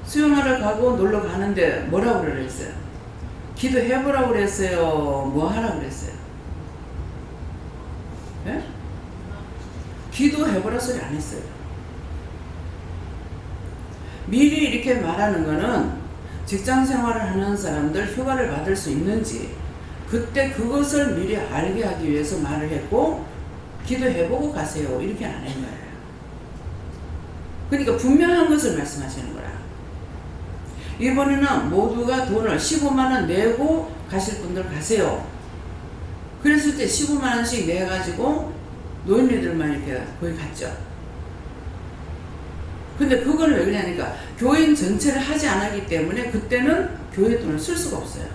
수영하러 가고 놀러 가는데 뭐라고 그랬어요? 기도해보라고 그랬어요? 뭐 하라고 그랬어요? 예? 기도해보라 소리 안 했어요. 미리 이렇게 말하는 거는 직장 생활을 하는 사람들 휴가를 받을 수 있는지 그때 그것을 미리 알게 하기 위해서 말을 했고 기도해보고 가세요 이렇게 안 한 거예요. 그러니까 분명한 것을 말씀하시는 거라. 이번에는 모두가 돈을 15만원 내고 가실 분들 가세요. 그랬을 때 15만원씩 내가지고 노인네들만 이렇게 거기 갔죠. 근데 그거는 왜 그러냐니까 교인 전체를 하지 않았기 때문에 그때는 교회 돈을 쓸 수가 없어요.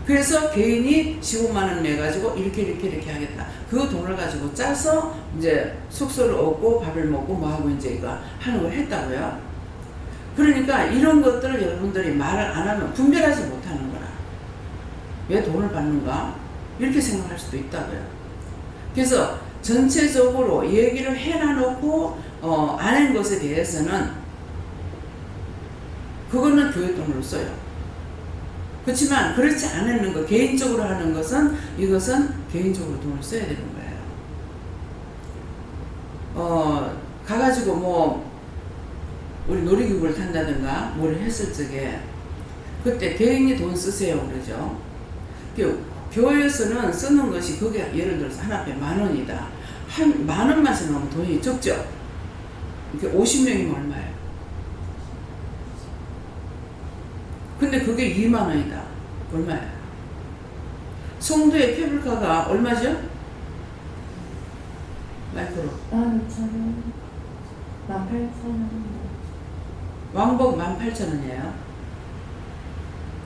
그래서 개인이 15만원 내가지고 이렇게 하겠다. 그 돈을 가지고 짜서 이제 숙소를 얻고 밥을 먹고 뭐하고 이제 이거 하는 걸 했다고요. 그러니까 이런 것들을 여러분들이 말을 안 하면 분별하지 못하는 거라. 왜 돈을 받는가? 이렇게 생각할 수도 있다고요. 그래서 전체적으로 얘기를 해놔놓고 안 한 것에 대해서는 그거는 교회 돈으로 써요. 그렇지만 그렇지 않은 거 개인적으로 하는 것은 이것은 개인적으로 돈을 써야 되는 거예요. 가가지고 뭐 우리 놀이기구를 탄다든가 뭐를 했을 적에 그때 개인이 돈 쓰세요 그러죠. 교회에서는 쓰는 것이 그게 예를 들어서 한 앞에 10,000원이다. 한 10,000원만 쓰면 돈이 적죠. 이렇게 50명이면 얼마예요? 근데 그게 20,000원이다. 얼마예요? 송도의 케이블카가 얼마죠? 마이크로. 15,000원. 18,000원. 왕복 18,000원이에요.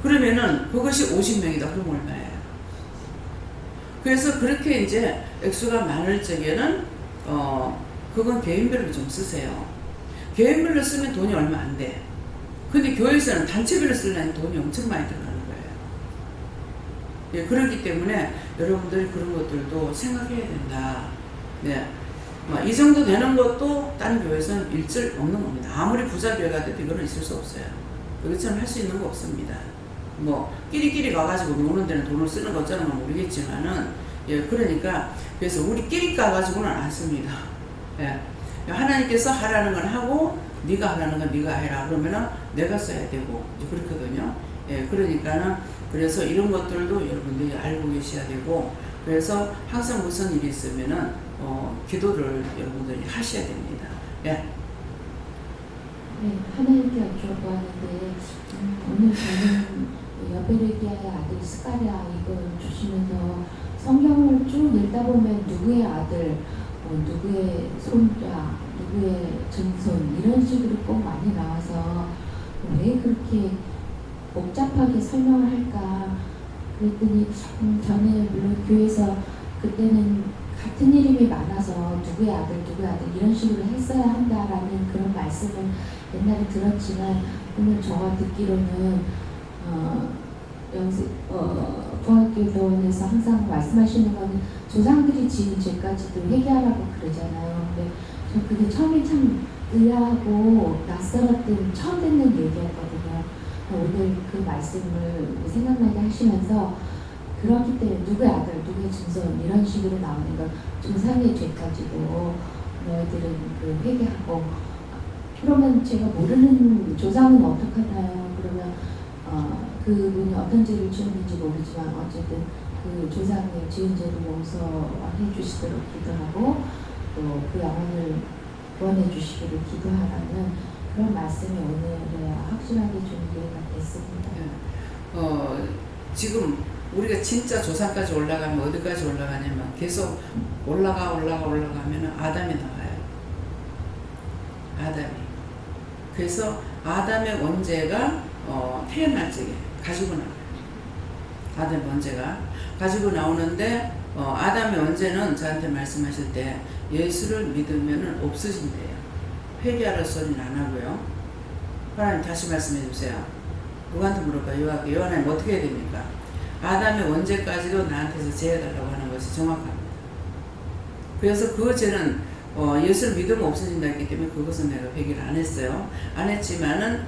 그러면은 그것이 50명이다. 그럼 얼마예요? 그래서 그렇게 이제 액수가 많을 적에는 그건 개인별로 좀 쓰세요. 개인별로 쓰면 돈이 얼마 안 돼. 근데 교회에서는 단체별로 쓰려니 돈이 엄청 많이 들어가는 거예요. 예, 그렇기 때문에 여러분들이 그런 것들도 생각해야 된다. 네. 이 정도 되는 것도 다른 교회에서는 일절 없는 겁니다. 아무리 부자 교회가 돼도 이거는 있을 수 없어요. 여기처럼 할 수 있는 거 없습니다. 뭐 끼리끼리 가가지고 노는 데는 돈을 쓰는 것처럼 모르겠지만은 예, 그러니까 그래서 우리끼리 가가지고는 안 씁니다. 예. 하나님께서 하라는 건 하고 네가 하라는 건 네가 해라 그러면은 내가 써야 되고 이제 그렇거든요. 예, 그러니까는 그래서 이런 것들도 여러분들이 알고 계셔야 되고 그래서 항상 무슨 일이 있으면은 기도를 여러분들이 하셔야 됩니다. 예. 네, 하나님께 여쭤보았는데 오늘 저는 여베레기야의 아들 스가랴 이걸 주시면서 성경을 쭉 읽다 보면 누구의 아들, 누구의 손자, 누구의 증손 이런 식으로 꼭 많이 나와서 왜 그렇게 복잡하게 설명을 할까 그랬더니 저는 물론 교회에서 그때는 같은 이름이 많아서 누구의 아들 이런 식으로 했어야 한다라는 그런 말씀을 옛날에 들었지만 오늘 저가 듣기로는 부활교도원에서 항상 말씀하시는 거는 조상들이 지은 죄까지도 회개하라고 그러잖아요. 근데 저 그게 처음에 참 의아하고 낯설었던 처음 듣는 얘기였거든요. 오늘 그 말씀을 생각나게 하시면서 그렇기 때문에 누구의 아들, 누구의 증손 이런 식으로 나오는 건 조상의 죄 가지고 너희들은 그 회개하고 그러면 제가 모르는 조상은 어떡하나요? 그러면 그분이 어떤 죄를 지었는지 모르지만 어쨌든 그 조상의 지은 죄를 용서해 주시도록 기도하고 또 그 영혼을 구원해 주시기를 기도하라는 그런 말씀이 오늘 확실하게 좀 이해가 됐습니다. 지금 우리가 진짜 조상까지 올라가면 어디까지 올라가냐면 계속 올라가면 아담이 나와요. 아담이. 그래서 아담의 원죄가 태어날 적에 가지고 나와요. 아담의 원죄가 가지고 나오는데 아담의 원죄는 저한테 말씀하실 때 예수를 믿으면 없어진대요. 회개하라 소리는 안 하고요. 하나님 다시 말씀해 주세요. 누구한테 물어봐요? 요한님 어떻게 해야 됩니까? 아담의 원죄까지도 나한테서 제해달라고 하는 것이 정확합니다. 그래서 그 죄는 예수를 믿으면 없어진다 했기 때문에 그것은 내가 회개를 안 했어요. 안 했지만은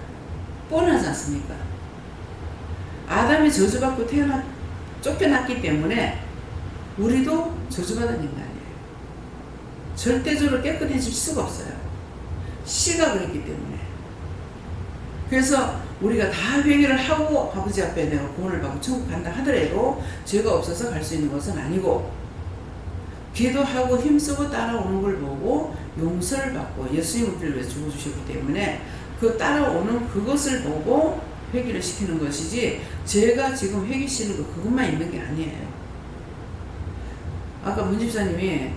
뻔하지 않습니까? 아담이 저주받고 쫓겨났기 때문에 우리도 저주받은 인간이에요. 절대적으로 깨끗해질 수가 없어요. 씨가 그랬기 때문에. 그래서 우리가 다 회개를 하고 아버지 앞에 내가 구원을 받고 천국 간다 하더라도 죄가 없어서 갈 수 있는 것은 아니고 기도하고 힘쓰고 따라오는 걸 보고 용서를 받고 예수님 우리를 위해 죽어주셨기 때문에 그 따라오는 그것을 보고 회개를 시키는 것이지 제가 지금 회개시키는 거 그것만 있는 게 아니에요. 아까 문집사님이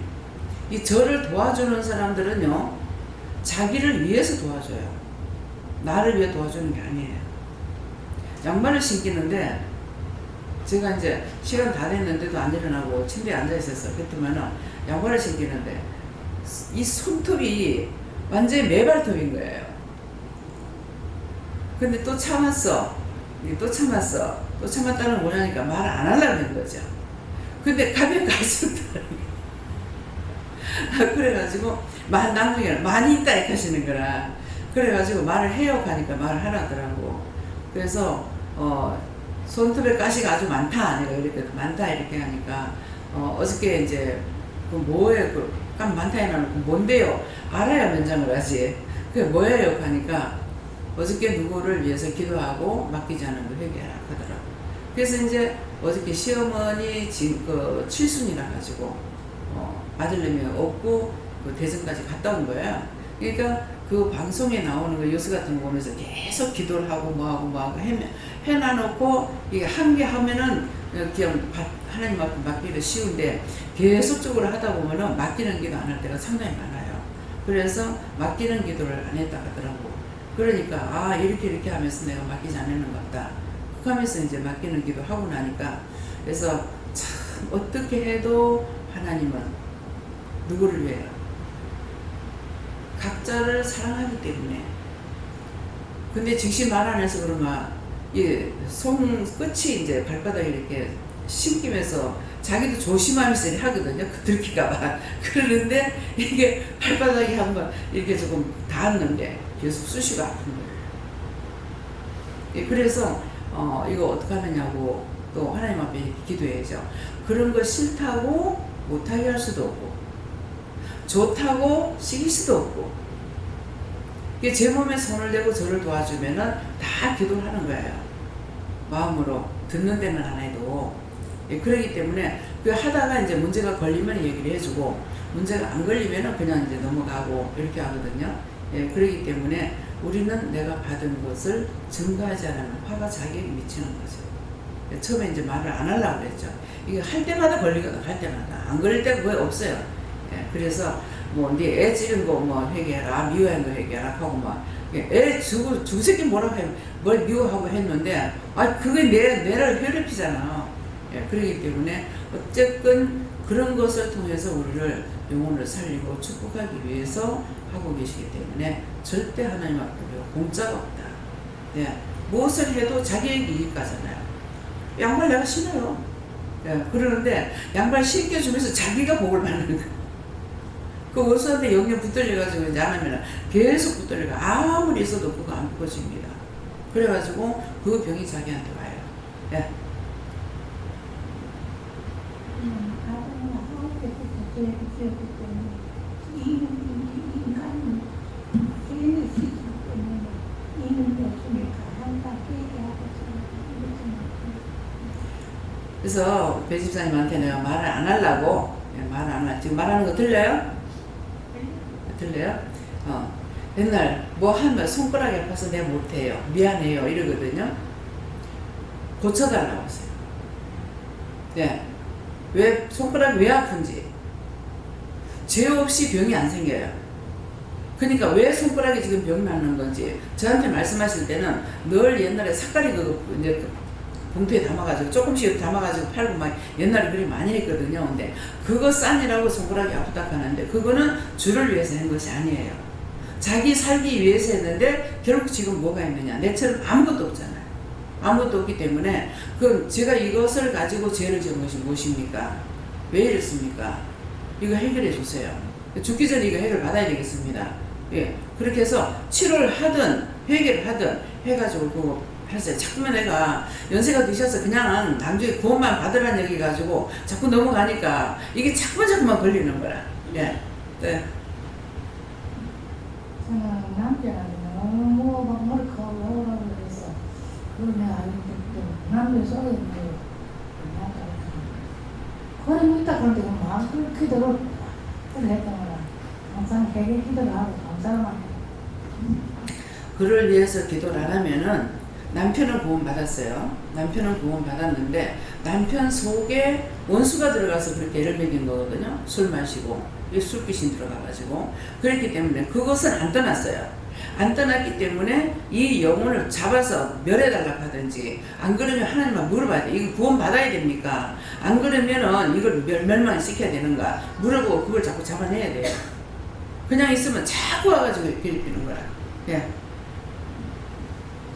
이 저를 도와주는 사람들은요 자기를 위해서 도와줘요. 나를 위해 도와주는 게 아니에요. 양말을 신기는데 제가 이제 시간 다 됐는데도 안 일어나고 침대에 앉아있었어. 그랬더니 양말을 신기는데 이 손톱이 완전히 매발톱인 거예요. 근데 또 참았어. 또 참았다는 뭐냐니까 말을 안 하려고 하는 거죠. 근데 가면 갈수록 그래가지고 나중에 많이 있다 이렇게 하시는 거라. 그래가지고 말을 해요 가니까 말을 하라더라고. 그래서 손톱에 가시가 아주 많다. 내가 이렇게 많다 이렇게 하니까 어저께 이제 그 뭐예요? 그 많다 해놓고 뭔데요? 알아야 면장을 하지. 그게 뭐예요? 하니까 어저께 누구를 위해서 기도하고 맡기지 않은 거 회개하라 하더라고. 그래서 이제 어저께 시어머니 그 칠순이라 가지고 아들내미 없고 그 대전까지 갔다 온 거야. 그러니까 그 방송에 나오는 거 뉴스 같은 거 보면서 계속 기도를 하고 뭐하고 해놔놓고 이게 한 개 하면은 그냥 하나님 앞에 맡기기 쉬운데 계속적으로 하다 보면은 맡기는 기도 안 할 때가 상당히 많아요. 그래서 맡기는 기도를 안 했다 하더라고. 그러니까 이렇게 하면서 내가 맡기지 않는 것 같다. 그렇게 하면서 이제 맡기는 기도 하고 나니까 그래서 참 어떻게 해도 하나님은 누구를 위해요? 각자를 사랑하기 때문에. 근데 즉시 말 안 해서 그러면 손 끝이 이제 발바닥에 이렇게 심기면서 자기도 조심하면서 하거든요. 들킬까봐. 그러는데 이게 발바닥이 한번 이렇게 조금 닿았는데 계속 쑤시고 아픈 거예요. 그래서 이거 어떻게 하느냐고 또 하나님 앞에 기도해야죠. 그런 거 싫다고 못하게 할 수도 없고 좋다고 시킬 수도 없고 제 몸에 손을 대고 저를 도와주면은 다 기도를 하는 거예요. 마음으로 듣는 데는 안 해도. 그러기 때문에 그 하다가 이제 문제가 걸리면 얘기를 해주고 문제가 안 걸리면은 그냥 이제 넘어가고 이렇게 하거든요. 그러기 때문에 우리는 내가 받은 것을 증거하지 않으면 화가 자기에게 미치는 거죠. 처음에 이제 말을 안 하려고 그랬죠. 이게 할 때마다 걸리거든. 할 때마다 안 걸릴 때가 거의 없어요. 그래서 네 애 찌른 거 회개해라, 미워한 거 회개해라 하고 애 주새끼 뭐라고 해, 뭘 미워하고 했는데 그게 내를 괴롭히잖아. 그렇기 때문에 어쨌든 그런 것을 통해서 우리를 영혼을 살리고 축복하기 위해서 하고 계시기 때문에 절대 하나님 앞에 공짜가 없다. 무엇을 해도 자기에게 이익 가잖아요. 양말 내가 신어요. 그러는데 양말 신겨주면서 자기가 복을 받는 거예요. 그 원수한테 영영 붙들려가지고 이제 안 하면 계속 붙들려가. 아무리 있어도 그거 안 바꿔집니다. 그래가지고 그 병이 자기한테 와요. 예. 아동은 아무것도 죄를 지었기 때문에 인간은 죄를 지기 때문에 이는 없으니까 항상 회개하고 그래서 배 집사님한테 내가 말을 안 하려고 말을 안 하. 지금 말하는 거 들려요? 들려요? 맨날 뭐 하면 손가락이 아파서 내가 못해요. 미안해요. 이러거든요. 고쳐달라고 하세요. 네. 왜 손가락이 왜 아픈지. 죄 없이 병이 안 생겨요. 그러니까 왜 손가락이 지금 병이 나는 건지 저한테 말씀하실 때는 늘 옛날에 삭가리 그거 이제 봉투에 담아가지고 조금씩 담아가지고 팔고 막 옛날에 그리 많이 했거든요. 근데 그거 싼이라고 손가락이 아프다 하는데 그거는 주를 위해서 한 것이 아니에요. 자기 살기 위해서 했는데 결국 지금 뭐가 있느냐. 내처럼 아무것도 없잖아요. 아무것도 없기 때문에 그럼 제가 이것을 가지고 죄를 지은 것이 무엇입니까? 왜 이랬습니까? 이거 해결해 주세요. 죽기 전에 이거 해결 받아야 되겠습니다. 예. 그렇게 해서 치료를 하든 회개를 하든 해가지고 그거 했어요. 자꾸만 내가 연세가 드셔서 그냥 나중에 구원만 받으라는 얘기 가지고 자꾸 넘어가니까 이게 자꾸만 걸리는 거라. 예. 네. 저는 남자가 너무 막 머리카락 나오라고 그래서 그러면 아닌데 남자 속에 있는 거리 묻다 그런데 막 그렇게 들어 했던 거라. 항상 회개 기도를 하고 감사합니다. 그를 위해서 기도를 안 하면은 남편은 구원 받았어요. 남편은 구원 받았는데 남편 속에 원수가 들어가서 그렇게 애를 먹인 거거든요. 술 마시고 이 술귀신 들어가가지고 그랬기 때문에 그것은 안 떠났어요. 안 떠났기 때문에 이 영혼을 잡아서 멸해달라고 하든지 안 그러면 하나님한테 물어봐야 돼. 이거 구원 받아야 됩니까? 안 그러면은 이걸 멸망시켜야 되는가 물어보고 그걸 자꾸 잡아내야 돼요. 그냥 있으면 자꾸 와가지고 괴롭히는 거라. 예.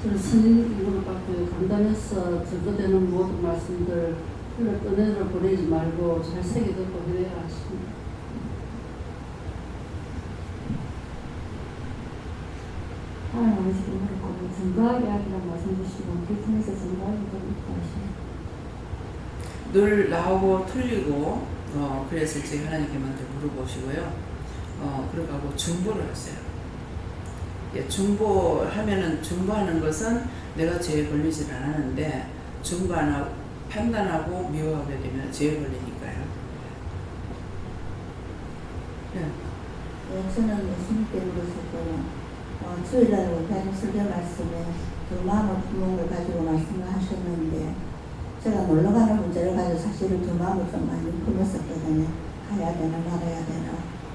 저는 선생님으로 받고 간단해서 적어되는 모든 말씀들 은혜를 보내지 말고 잘 새겨듣고 회개하십니다. 하나님 아버지 그렇고 증거하게 하기란 말씀 주시고 그 통해서 증거하게 됩니다. 늘 나오고 틀리고 그랬을 때 하나님께만테 물어보시고요. 그러고 중보를 하세요. 예, 중보하면은 중보하는 것은 내가 죄에 걸리질 않았는데 중보 안 하고 판단하고 미워하게 되면 죄에 걸리니까요. 예. 저는 예수님께 물으셨고요. 주일날 원장님 설교 말씀에 두 마음을 품은 걸 가지고 말씀을 하셨는데 제가 놀러가는 문제를 가지고 사실은 두 마음을 좀 많이 품었었거든요. 가야 되나 말아야 되나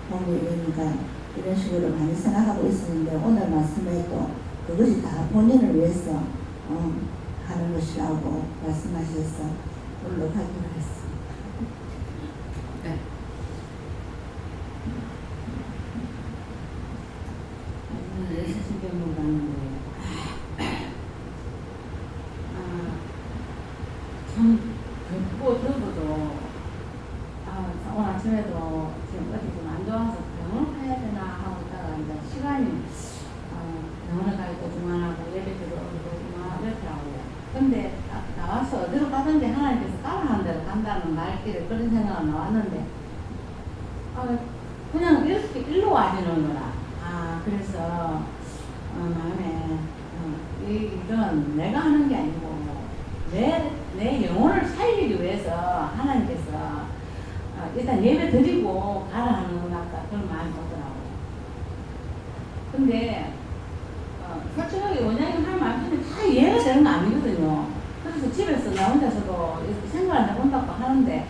몸이 이러니까 이런 식으로 많이 생각하고 있었는데 오늘 말씀에도 그것이 다 본인을 위해서 하는 것이라고 말씀하셔서 올라가기로 했습니다. 네. 예수님께만 가는데 참 듣고 들어도 오늘 아침에도 지금 어디 좀 안 좋아서 병원을 가야 되나 하고 있다가 이제 시간이 병원을 가기도 그만하고 예배도 그만하더라고요. 근데 나와서 어디로 가든지 하나님께서 따라하는 대로 간다는 말길에 그런 생각이 나왔는데 그냥 이렇게 일로 와주는 거라. 그래서 마음에 이건 내가 하는 게 아니고 내 영혼을 살리기 위해서 하나님께서 일단 예배 드리고 가라 하는 것 같다 그런 마음이 오더라고요. 근데 솔직하게 원장님 할 말씀이 다 이해가 되는 거 아니거든요. 그래서 집에서 나 혼자서도 이렇게 생각을 해본다고 하는데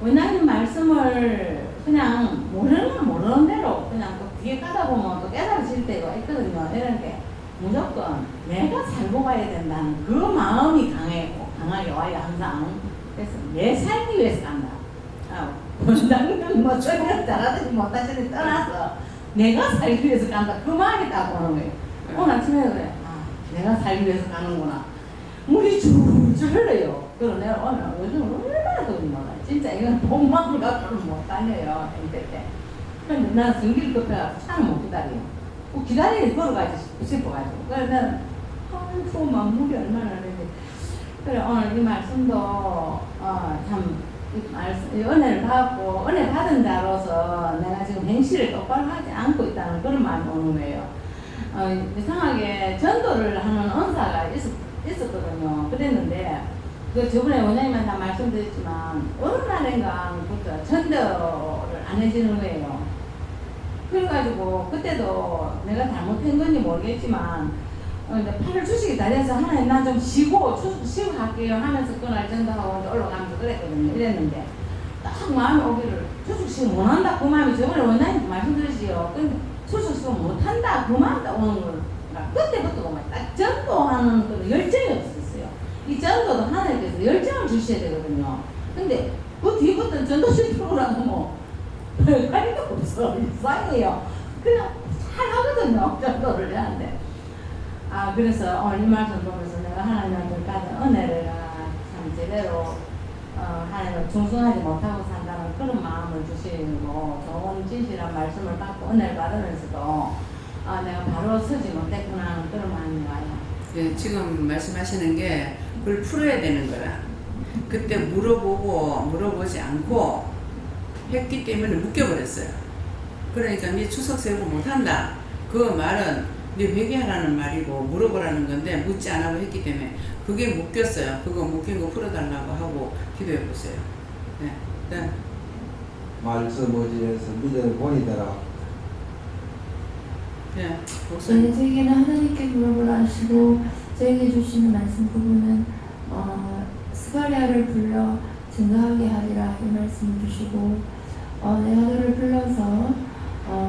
원장님 말씀을 그냥 모르는 대로 그냥 또 뒤에 까다 보면 또 깨달아질 때가 있거든요. 이런 게 무조건 내가 살고 가야 된다는 그 마음이 강하게 와요 항상. 그래서 내 살기 위해서 간다. 원장님은 뭐 전혀 잘하든지 못하든지 떠나서 내가 살기 위해서 간다. 그 마음이 딱 오는 거예요. 오늘 아침에 그래. 내가 살기 위해서 가는구나. 물이 줄줄 흘러요. 그래서 내가 오늘 요즘 얼마나 더운가. 진짜 이건 돈 마음을 갖고는 못 다녀요. 힘들 때. 근데 나는 성질 급해가지고 차를 못 기다려. 기다리는 걸어가지 싶어가지고. 그래서 나는 막 물이 얼마나 되는데. 그래 오늘 이 말씀도 참 이 은혜를 받고 은혜 받은 자로서 내가 지금 행실을 똑바로 하지 않고 있다는 그런 마음이 오는 거예요. 이상하게 전도를 하는 은사가 있었거든요. 그랬는데 그 저번에 원장님한테 다 말씀드렸지만 어느 날인가부터 전도를 안 해주는 거예요. 그래가지고 그때도 내가 잘못한 건지 모르겠지만 팔을 주식이 다 돼서 하나님 난 좀 쉬고 갈게요 하면서 그날 전도하고 올라가면서 그랬거든요. 이랬는데 딱 마음이 오기를 주식식 못한다 그 마음이 저번에 원장님 말씀드리지요. 근데 주식식 못한다 그 마음이 딱 오는 거예요. 그때부터 보면 딱 전도하는 그 열정이 없었어요. 이 전도도 하나님께서 열정을 주셔야 되거든요. 근데 그 뒤부터는 전도실 들어오라고 뭐 별거 없어. 이상해요. 그냥 잘하거든요. 전도를 하는데. 그래서 오늘 이 말씀 보면서 내가 하나님한테 받은 은혜를 참 제대로 하나님을 충성하지 못하고 산다는 그런 마음을 주시고 좋은 진실한 말씀을 받고 은혜를 받으면서도 내가 바로 서지 못했구나 하는 그런 마음이 와요. 예, 지금 말씀하시는 게 그걸 풀어야 되는 거라. 그때 물어보지 않고 했기 때문에 묶여버렸어요. 그러니까 네 추석 세고 못한다. 그 말은 네 회개하라는 말이고 물어보라는 건데 묻지 않아고 했기 때문에 그게 묶였어요. 그거 묶인 거 풀어달라고 하고 기도해 보세요. 네. 네. 말씀 어지에서 믿음을 보이더라. 네. 목사님. 저에게는 하나님께 물어보라 하시고 저에게 주시는 말씀 부분은 스가랴를 불러 증거하게 하리라 이 말씀을 주시고 내가 너를 불러서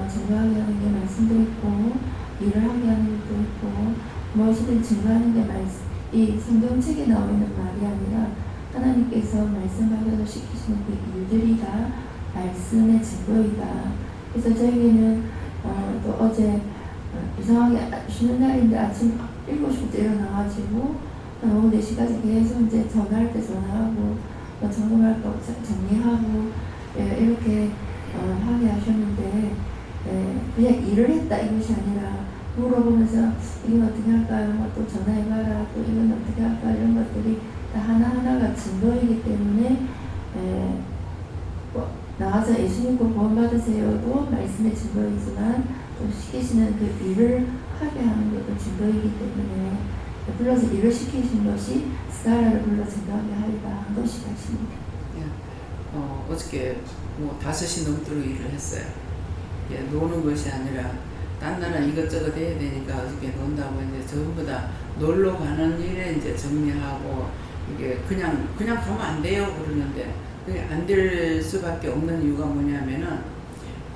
증거하게 하는 게 말씀도 있고 일을 하게 하는 것도 있고 무엇이든 증거하는 게 이 성경책에 나와 있는 말이 아니라 하나님께서 말씀 받아서 시키시는 그 일들이 다 말씀의 증거이다. 그래서 저에게는 또 어제 이상하게 쉬는 날인데 아침 7시부터 일어나가지고 오후 4시까지 계속 이제 전화할 때 전화하고 점검할 거 정리하고 이렇게 하게 하셨는데 그냥 일을 했다 이것이 아니라 물어보면서 이건 어떻게 할까요? 또 전화해봐라. 또 이건 어떻게 할까? 이런 것들이 다 하나하나가 증거이기 때문에 나와서 예수님 꼭 구원받으세요도 말씀의 증거이지만 또 시키시는 그 일을 하게 하는 것도 증거이기 때문에 불러서 일을 시키신 것이 스가랴를 불러 증거하게 하리라 한 것이 것입니다. 어저께 5시 넘도록 일을 했어요. 노는 것이 아니라 딴 나라 이것저것 해야 되니까 어저께 논다고 이제 전부 다 놀러 가는 일에 이제 정리하고 이게 그냥 가면 안 돼요 그러는데 그게 안 될 수밖에 없는 이유가 뭐냐면은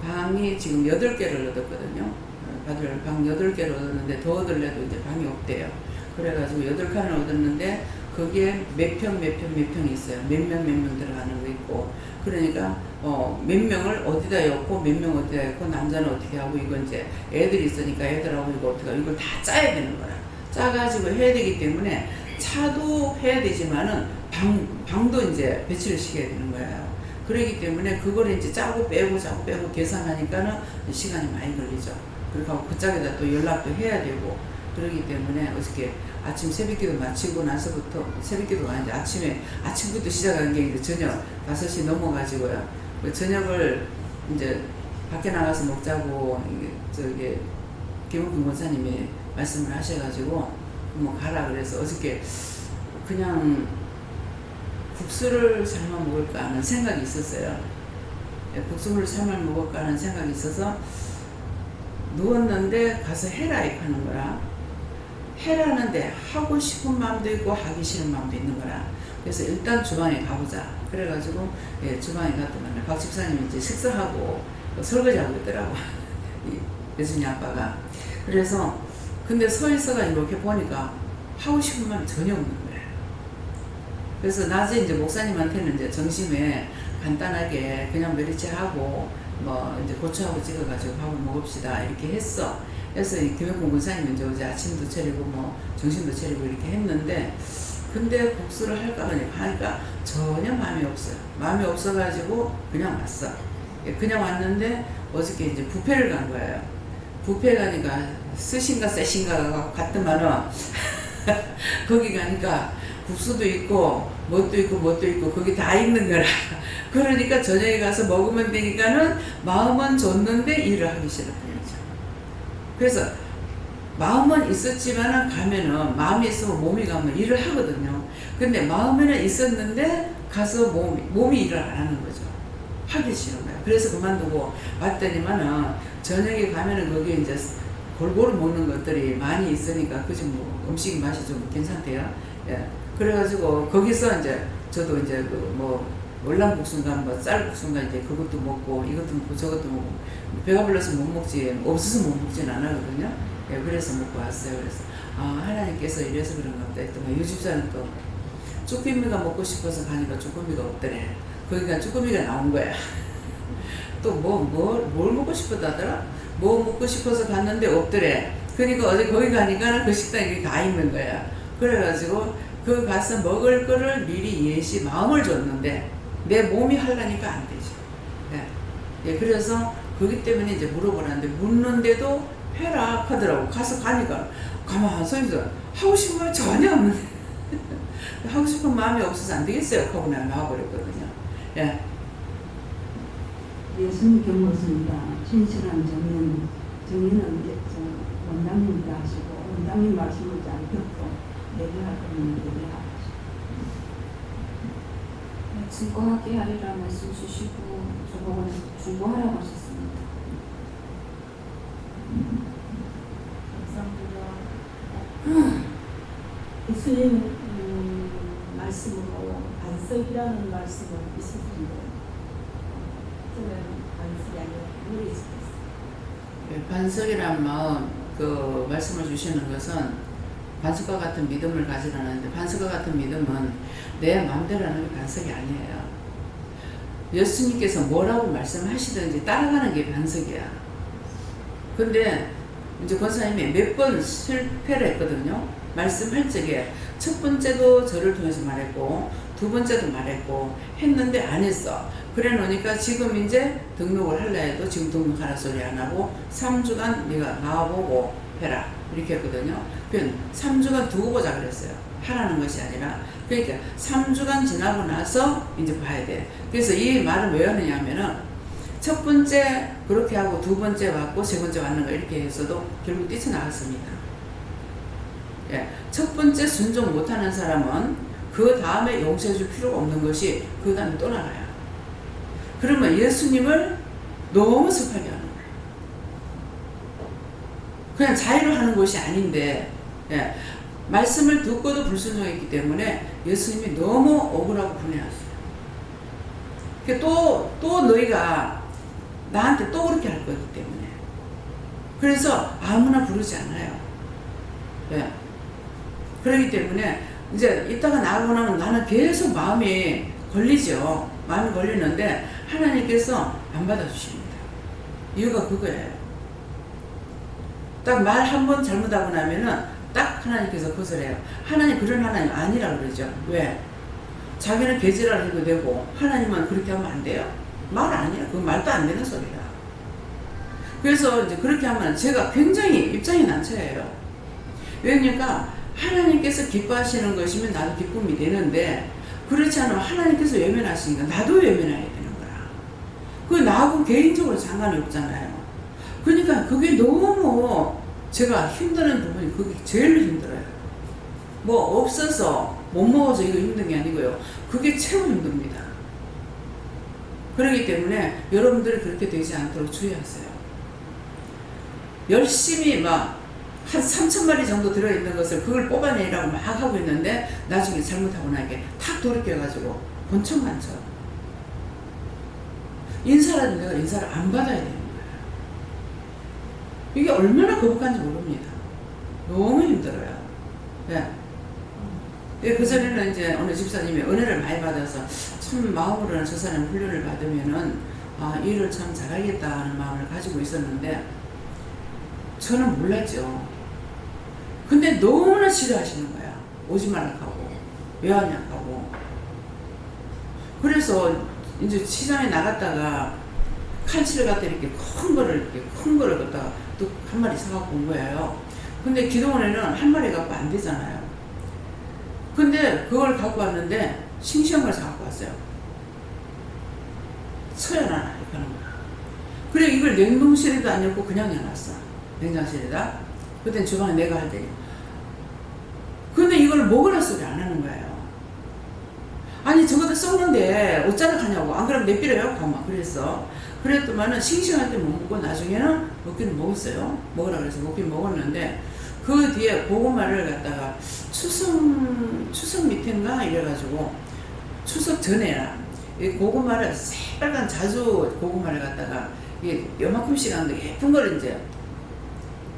방이 지금 8개를 얻었거든요. 받을 방 8개를 얻었는데 더 얻으려도 이제 방이 없대요. 그래가지고 8칸을 얻었는데 거기에 몇 평이 있어요. 몇 명 들어가는 거 있고 그러니까 몇 명을 어디다 엮고 몇 명 어디다 엮고 남자는 어떻게 하고 이건 이제 애들이 있으니까 애들하고 이거 어떻게 하고 이걸 다 짜야 되는 거라. 짜가지고 해야 되기 때문에 차도 해야 되지만은 방도 이제 배치를 시켜야 되는 거예요. 그러기 때문에 그걸 이제 짜고 빼고 계산하니까는 시간이 많이 걸리죠. 그리고 그 짝에다 또 연락도 해야 되고 그러기 때문에 어저께 아침 새벽기도 마치고 나서부터 새벽기도가 아니라 아침부터 시작한 게 이제 저녁 5시 넘어가지고요. 그 저녁을 이제 밖에 나가서 먹자고 저기 김은근 권사님이 말씀을 하셔가지고 뭐 가라 그래서 어저께 그냥 국수를 삶아 먹을까 하는 생각이 있었어요. 국수를 삶아 먹을까 하는 생각이 있어서 누웠는데 가서 해라 이렇게 하는 거라. 해라는데 하고 싶은 마음도 있고 하기 싫은 마음도 있는 거라. 그래서 일단 주방에 가보자. 그래가지고 주방에 갔더니 박 집사님이 이제 식사하고 설거지하고 있더라고. 예수님 아빠가. 그래서 근데 서 있어가지고 이렇게 보니까 하고 싶은 마음이 전혀 없는 거예요. 그래서 낮에 이제 목사님한테는 이제 점심에 간단하게 그냥 메리치하고 뭐 이제 고추하고 찍어가지고 밥을 먹읍시다 이렇게 했어. 그래서 김영권 권사님은 이제 어제 아침도 차리고 뭐 점심도 차리고 이렇게 했는데 근데 국수를 할까 하니까 전혀 마음이 없어요. 마음이 없어가지고 그냥 왔어. 그냥 왔는데 어저께 이제 뷔페를 간 거예요. 뷔페 가니까 스신가 세신가가 같더만은 거기 가니까 국수도 있고 뭣도 있고 거기 다 있는 거라. 그러니까 저녁에 가서 먹으면 되니까는 마음은 줬는데 일을 하기 싫었던 거죠. 그래서 마음은 있었지만 가면은 마음이 있으면 몸이 가면 일을 하거든요. 근데 마음에는 있었는데 가서 몸이 일을 안 하는 거죠. 하기 싫은 거예요. 그래서 그만두고 왔더니만은 저녁에 가면은 거기에 이제 골고루 먹는 것들이 많이 있으니까 그지 뭐 음식 맛이 좀 괜찮대요. 예. 그래가지고 거기서 이제 저도 이제 그 뭐 월남국수인가 뭐 쌀국수인가 이제 그것도 먹고 이것도 먹고 저것도 먹고 배가 불러서 못 먹지 없어서 못 먹진 않았거든요. 예, 그래서 먹고 왔어요. 그래서 하나님께서 이래서 그런가 보다 했더니 이 집사는 또 쭈꾸미가 먹고 싶어서 가니까 쭈꾸미가 없더래. 거기가 쭈꾸미가 나온 거야. 또 뭘 먹고 싶었다더라? 뭐 먹고 싶어서 갔는데 없더래. 그러니까 어제 거기 가니까 그 식당이 다 있는 거야. 그래가지고 그 가서 먹을 거를 미리 예시 마음을 줬는데 내 몸이 하려니까 안 되지. 예. 예, 그래서 그기 때문에 이제 물어보라는데 묻는데도 해라 하더라고. 가서 가니까 가만히 서 있어. 하고 싶은 건 전혀 없는데 하고 싶은 마음이 없어서 안 되겠어요 하고 내가 나와버렸거든요. 예. 예수님 경고습니다. 진실한 정의는 이제 원장님도 하시고 원장님 말씀을 잘 듣고 얘기할 거면 얘기하시고 증거하게 하리라 말씀 주시고 저보고는 중보하라고 하셨습니다. 예수님 말씀으로 반석이라는 말씀은 있을 텐데 저는 반석이 아니라 물이 있었어요. 예, 반석이란 마음 그 말씀을 주시는 것은 반석과 같은 믿음을 가지라는데 반석과 같은 믿음은 내 마음대로 하는 게 반석이 아니에요. 예수님께서 뭐라고 말씀하시든지 따라가는 게 반석이야. 근데 이제 권사님이 몇 번 실패를 했거든요. 말씀할 적에 첫 번째도 저를 통해서 말했고 두 번째도 말했고 했는데 안 했어. 그래 놓으니까 지금 이제 등록을 하려 해도 지금 등록하라 소리 안 하고 3주간 네가 나와보고 해라 이렇게 했거든요. 그냥 3주간 두고 보자 그랬어요. 하라는 것이 아니라. 그러니까 3주간 지나고 나서 이제 봐야 돼. 그래서 이 말을 왜 하느냐면은 첫 번째 그렇게 하고 두 번째 왔고 세 번째 왔는 거 이렇게 했어도 결국 뛰쳐나갔습니다. 예, 첫 번째 순종 못하는 사람은 그 다음에 용서해 줄 필요가 없는 것이 그 다음에 또 나가요. 그러면 예수님을 너무 습하게 하는 거예요. 그냥 자유로 하는 것이 아닌데 예, 말씀을 듣고도 불순종했기 때문에 예수님이 너무 억울하고 분해하세요. 또 너희가 나한테 또 그렇게 할 거기 때문에 그래서 아무나 부르지 않아요. 예. 그렇기 때문에 이제 이따가 나가고 나면 나는 계속 마음이 걸리죠. 마음이 걸리는데 하나님께서 안 받아주십니다. 이유가 그거예요. 딱 말 한 번 잘못하고 나면은 딱 하나님께서 거절해요. 하나님 그런 하나님 아니라 그러죠. 왜? 자기는 개지랄 해도 되고 하나님은 그렇게 하면 안 돼요? 말 아니야. 그건 말도 안 되는 소리다. 그래서 이제 그렇게 하면 제가 굉장히 입장이 난처해요. 왜냐니까 하나님께서 기뻐하시는 것이면 나도 기쁨이 되는데 그렇지 않으면 하나님께서 외면하시니까 나도 외면해야 되는 거야. 그게 나하고 개인적으로 상관이 없잖아요. 그러니까 그게 너무 제가 힘드는 부분이 그게 제일 힘들어요. 뭐 없어서 못 먹어서 이거 힘든 게 아니고요. 그게 최고 힘듭니다. 그렇기 때문에 여러분들이 그렇게 되지 않도록 주의하세요. 열심히 막 한 3,000마리 정도 들어있는 것을 그걸 뽑아내라고 막 하고 있는데 나중에 잘못하고 나게 탁 돌이켜가지고 본청 많죠. 인사라도 내가 인사를 안 받아야 되는 거예요. 이게 얼마나 거북한지 모릅니다. 너무 힘들어요. 예. 예, 그전에는 이제 어느 집사님이 은혜를 많이 받아서 참 마음으로는 저 사람 훈련을 받으면은 일을 참 잘하겠다 하는 마음을 가지고 있었는데 저는 몰랐죠. 근데 너무나 싫어하시는 거야. 오지 말라고. 왜 하냐고. 그래서 이제 시장에 나갔다가 칼치를 갖다 이렇게 큰 거를 갖다가 또 한 마리 사갖고 온 거예요. 근데 기도원에는 한 마리 갖고 안 되잖아요. 근데 그걸 갖고 왔는데 싱싱한 걸 사갖고 왔어요. 서연하나 이렇게 하는 거야. 그래 이걸 냉동실에도 안 넣고 그냥 내놨어. 냉장실에다. 그땐 주방에 내가 할 때니. 근데 이걸 먹으라 소리 안 하는 거예요. 아니 저거다 썩는데 어쩌라 하냐고. 안 그러면 내비려요? 가만 그랬어. 그랬더만은 싱싱할 때 못 먹고 나중에는 먹기는 먹었어요. 먹으라 그래서 먹긴 먹었는데 그 뒤에 고구마를 갖다가 추석 밑인가 이래가지고 추석 전에야 이 고구마를 새빨간 자주 고구마를 갖다가 이게 요만큼씩 하는데 예쁜 걸 이제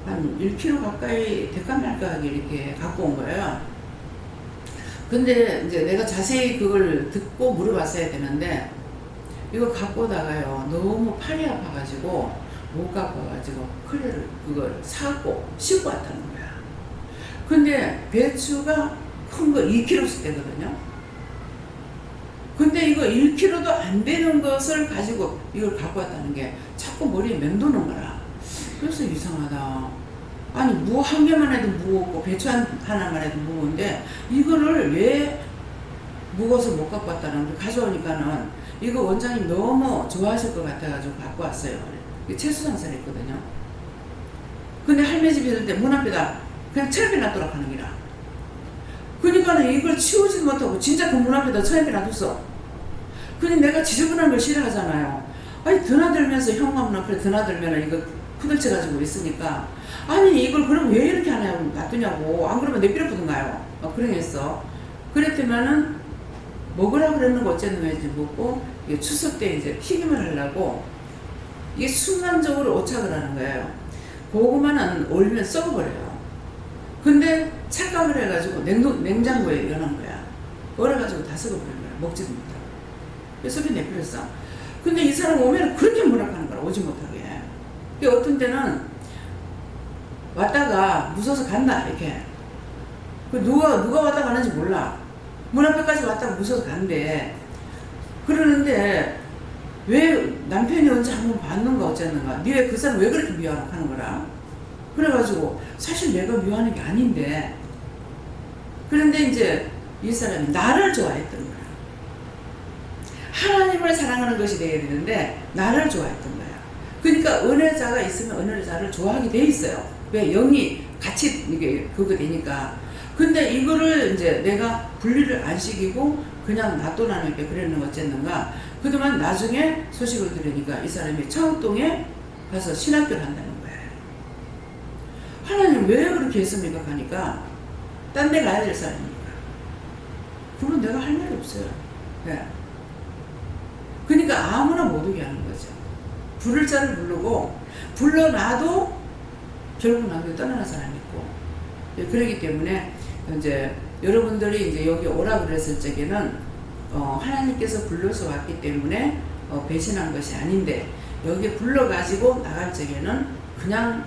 한 1kg 가까이 대까말까하게 이렇게 갖고 온 거예요. 근데 이제 내가 자세히 그걸 듣고 물어봤어야 되는데 이거 갖고 오다가요 너무 팔이 아파가지고 못 갖고 와가지고 클레를 그걸 사갖고 싣고 왔다는 거야. 근데 배추가 큰 거 2kg씩 되거든요. 근데 이거 1kg도 안 되는 것을 가지고 이걸 갖고 왔다는 게 자꾸 머리에 맴도는 거라. 그래서 이상하다. 아니 무 한 개만 해도 무겁고 배추 하나만 해도 무거운데 이거를 왜 무거워서 못 갖고 왔다는 걸 가져오니까는 이거 원장님 너무 좋아하실 것 같아가지고 갖고 왔어요. 채소 장사를 했거든요. 근데 할매 집에 있을 때 문 앞에다 그냥 철벽 놔두라고 하는 기라. 그러니까는 이걸 치우지 못하고 진짜 그 문 앞에다 철벽 놔뒀어. 근데 내가 지저분한 걸 싫어하잖아요. 아니 드나들면서 현관문 앞에 드나들면 이거 푸들쳐가지고 있으니까 아니 이걸 그럼 왜 이렇게 하냐고 놔두냐고. 안 그러면 내비려 부든가요. 그러겠어. 그랬더니만은 먹으라고 그랬는 거 어쨌는 건지 먹고 추석 때 이제 튀김을 하려고 이게 순간적으로 오착을 하는 거예요. 고구마는 얼면 썩어버려요. 근데 착각을 해가지고 냉장고에 여는 거야. 얼어가지고 다 썩어버린 거야. 먹지도 못하고. 그래서 그게 내버렸어. 근데 이 사람 오면 그렇게 뭐라 하는 거야. 오지 못하게. 어떤 때는 왔다가 무서워서 간다 이렇게. 누가 왔다 가는지 몰라. 문 앞에까지 왔다가 무서워서 간대. 그러는데 왜 남편이 언제 한번 봤는가 어쨌는가. 니 왜 그 사람 왜 그렇게 미워하는 하는 거라. 그래가지고 사실 내가 미워하는 게 아닌데. 그런데 이제 이 사람이 나를 좋아했던 거야. 하나님을 사랑하는 것이 되어야 되는데 나를 좋아했던 거야. 그러니까 은혜자가 있으면 은혜자를 좋아하게 돼 있어요. 왜? 영이 같이 이게 그거 되니까. 근데 이거를 이제 내가 분리를 안 시키고 그냥 놔둬놔는 게 그랬는 어쨌는가. 그동안 나중에 소식을 들으니까 이 사람이 청동에 가서 신학교를 한다는 거예요. 하나님 왜 그렇게 했습니까? 하니까 딴 데 가야 될 사람이니까. 그건 내가 할 말이 없어요. 네. 그러니까 아무나 못 오게 하는 거죠. 부를 자를 부르고 불러놔도 결국 나중에 떠나는 사람이 있고. 그렇기 때문에 이제 여러분들이 이제 여기 오라 그랬을 적에는 하나님께서 불러서 왔기 때문에 배신한 것이 아닌데 여기 불러가지고 나갈 적에는 그냥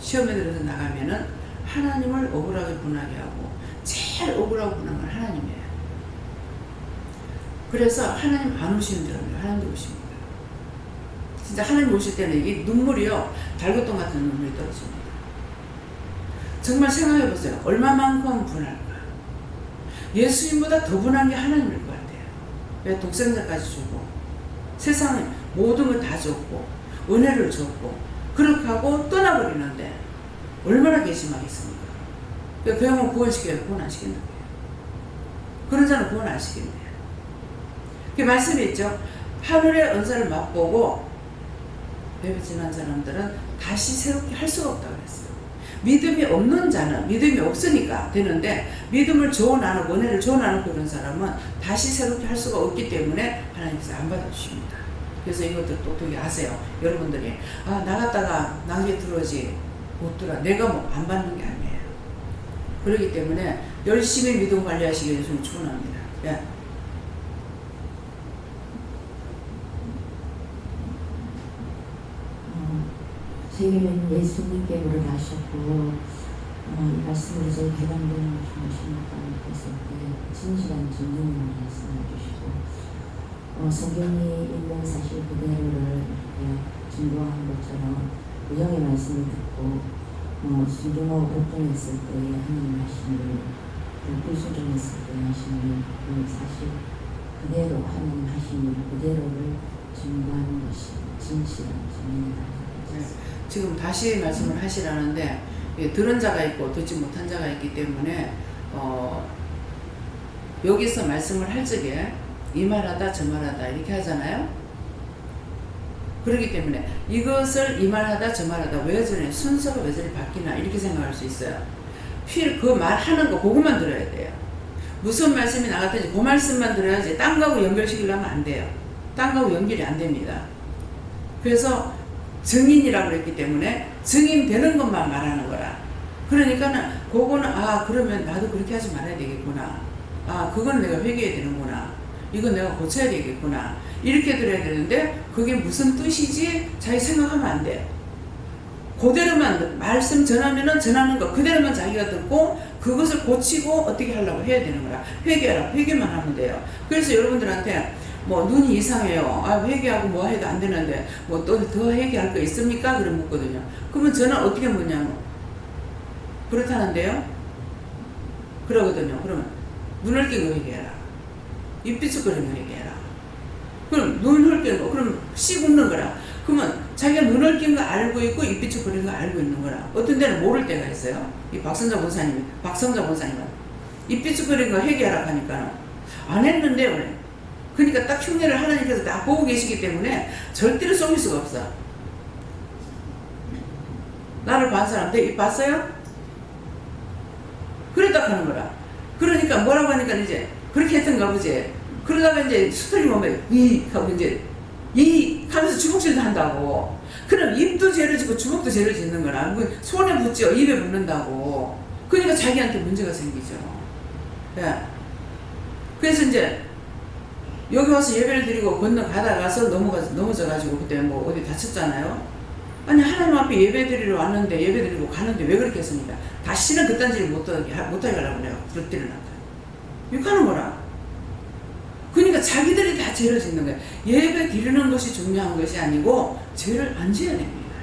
시험에 들어서 나가면은 하나님을 억울하게 분하게 하고 제일 억울하고 분한 건 하나님이에요. 그래서 하나님 안 오시는 데는 하나님도 오십니다. 진짜 하나님 오실 때는 이 눈물이요 달굣돈 같은 눈물이 떨어집니다. 정말 생각해 보세요. 얼마만큼 분할까? 예수님보다 더 분한 게 하나님일 것 같아요. 왜? 독생자까지 주고 세상에 모든 걸 다 줬고 은혜를 줬고 그렇게 하고 떠나버리는데 얼마나 괘씸하겠습니까? 그 영혼 구원시켜야 구원 안 시킨다. 그런 자는 구원 안 시킨대요. 그 말씀이 있죠. 하늘의 은사를 맛보고 배배 지난 사람들은 다시 새롭게 할 수가 없다고 그랬어요. 믿음이 없는 자는 믿음이 없으니까 되는데 믿음을 조언하는 은혜를 조언하는 그런 사람은 다시 새롭게 할 수가 없기 때문에 하나님께서 안 받아주십니다. 그래서 이것들 똑똑히 아세요. 여러분들이 나갔다가 나중에 들어오지 못 들어. 내가 뭐 안 받는 게 아니에요. 그렇기 때문에 열심히 믿음 관리하시기를 좀 축원합니다. 예. 저에게는 예수님께 물어가셨고 이 말씀으로 저희 개방되는 주신 하나님께서 진실한 증명을 말씀해 주시고 성경이 있는 사실 그대로를 이렇게 증거한 것처럼 구정의 말씀을 듣고 순종하고 복종했을 때에 하나님 하심을 불순종했을 때 하심을 그 사실 그대로 하나님 하심을 그대로를 증거하는 것이 진실한 증인이다. 지금 다시 말씀을 하시라는데 들은 자가 있고 듣지 못한 자가 있기 때문에 여기서 말씀을 할 적에 이 말하다 저 말하다 이렇게 하잖아요. 그렇기 때문에 이것을 이 말하다 저 말하다 왜 저래 순서가 왜 저리 바뀌나 이렇게 생각할 수 있어요. 그 말하는 거 그것만 들어야 돼요. 무슨 말씀이 나갔든지 그 말씀만 들어야지 딴 거하고 연결시키려면 안 돼요. 딴 거하고 연결이 안 됩니다. 그래서 증인이라고 그랬기 때문에 증인되는 것만 말하는 거라. 그러니까는 그거는 그러면 나도 그렇게 하지 말아야 되겠구나. 그건 내가 회개해야 되는구나. 이건 내가 고쳐야 되겠구나. 이렇게 들어야 되는데 그게 무슨 뜻이지? 자기 생각하면 안 돼요. 그대로만 말씀 전하면은 전하는 거 그대로만 자기가 듣고 그것을 고치고 어떻게 하려고 해야 되는 거라. 회개하라. 회개만 하면 돼요. 그래서 여러분들한테 뭐 눈이 이상해요. 회개하고 뭐 해도 안 되는데 뭐 또 더 회개할 거 있습니까? 그럼 묻거든요. 그러면 저는 어떻게 묻냐면 그렇다는데요? 그러거든요. 그러면 눈을 끼고 회개해라. 입 비축거리는 거 회개해라. 그럼 눈을 끼는 거 그럼 씩 웃는 거라. 그러면 자기가 눈을 낀 거 알고 있고 입 비축거리는 거 알고 있는 거라. 어떤 데는 모를 때가 있어요. 이 박성자 본사님은 입 비축거리는 거 회개하라 하니까 안 했는데 그래. 그러니까 딱 흉내를 하나님께서 딱 보고 계시기 때문에 절대로 속일 수가 없어. 나를 본 사람 내 입 봤어요? 그랬다 하는 거라. 그러니까 뭐라고 하니까 이제 그렇게 했던가 보지. 그러다가 이제 스토리 보면 이 하고 이제 이 하면서 주먹질도 한다고. 그럼 입도 죄를 짓고 주먹도 죄를 짓는 거라. 손에 붙죠. 입에 붙는다고. 그러니까 자기한테 문제가 생기죠. 예. 그래서 이제 여기 와서 예배를 드리고 건너가다가서 넘어져가지고 그때 뭐 어디 다쳤잖아요. 아니 하나님 앞에 예배 드리러 왔는데 예배 드리고 가는데 왜 그렇게 했습니까? 다시는 그딴 짓을 못하게 하려고 그래요. 그때는 이렇게 하는 거라. 그러니까 자기들이 다 죄를 짓는 거예요. 예배 드리는 것이 중요한 것이 아니고 죄를 안 지어야 됩니다.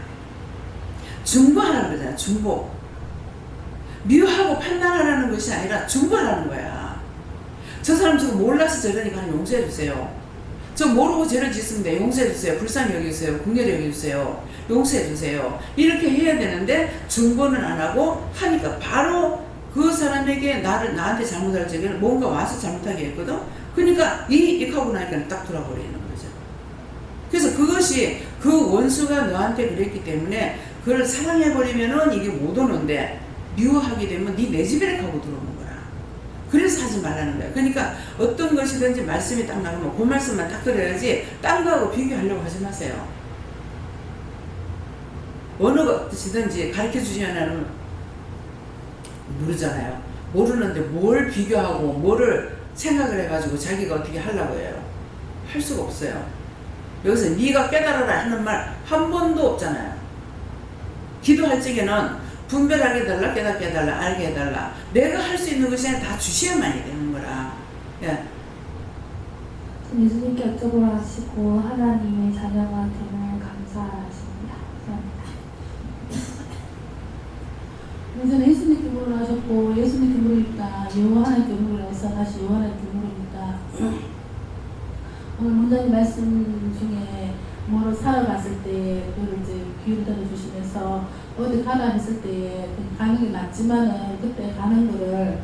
중보하라고 그러잖아요. 중보. 미워하고 판단하라는 것이 아니라 중보하라는 거야. 저 사람 저거 몰라서 저러니까 용서해 주세요. 저 모르고 죄를 짓습니다. 용서해 주세요. 불쌍히 여기주세요. 긍휼히 여기주세요. 용서해 주세요. 이렇게 해야 되는데 중보는 안 하고 하니까 바로 그 사람에게 나한테 잘못할 적에는 뭔가 와서 잘못하게 했거든. 그러니까 이익 하고 나니까 딱 돌아버리는 거죠. 그래서 그것이 그 원수가 너한테 그랬기 때문에 그걸 사랑해버리면은 이게 못 오는데 미워하게 되면 내 집에 하고 들어오는 거야. 그래서 하지 말라는 거야. 그러니까 어떤 것이든지 말씀이 딱 나오면 그 말씀만 딱 들어야지 딴 거하고 비교하려고 하지 마세요. 어느 것이든지 가르쳐 주시면 모르잖아요. 모르는데 뭘 비교하고 뭐를 생각을 해가지고 자기가 어떻게 하려고 해요. 할 수가 없어요. 여기서 네가 깨달아라 하는 말 한 번도 없잖아요. 기도할 적에는 분별하게 해달라, 깨닫게 해달라, 알게 해달라. 내가 할 수 있는 것이 아니라 다 주셔야만이 되는 거라. 예. 예수님께 여쭤보라 하시고 하나님의 자녀가 됨을 감사하십니다. 감사합니다. 먼저 예수님께 물으셨고 예수님께 물으니까 요한한테 물으면서 다시 요한한테 물으니까 오늘 문자님 말씀 중에 뭐로 살아갔을 때 그걸 이제 기회를 들어주시면서 어디 가라 했을 때 가는 게 맞지만은 그때 가는 거를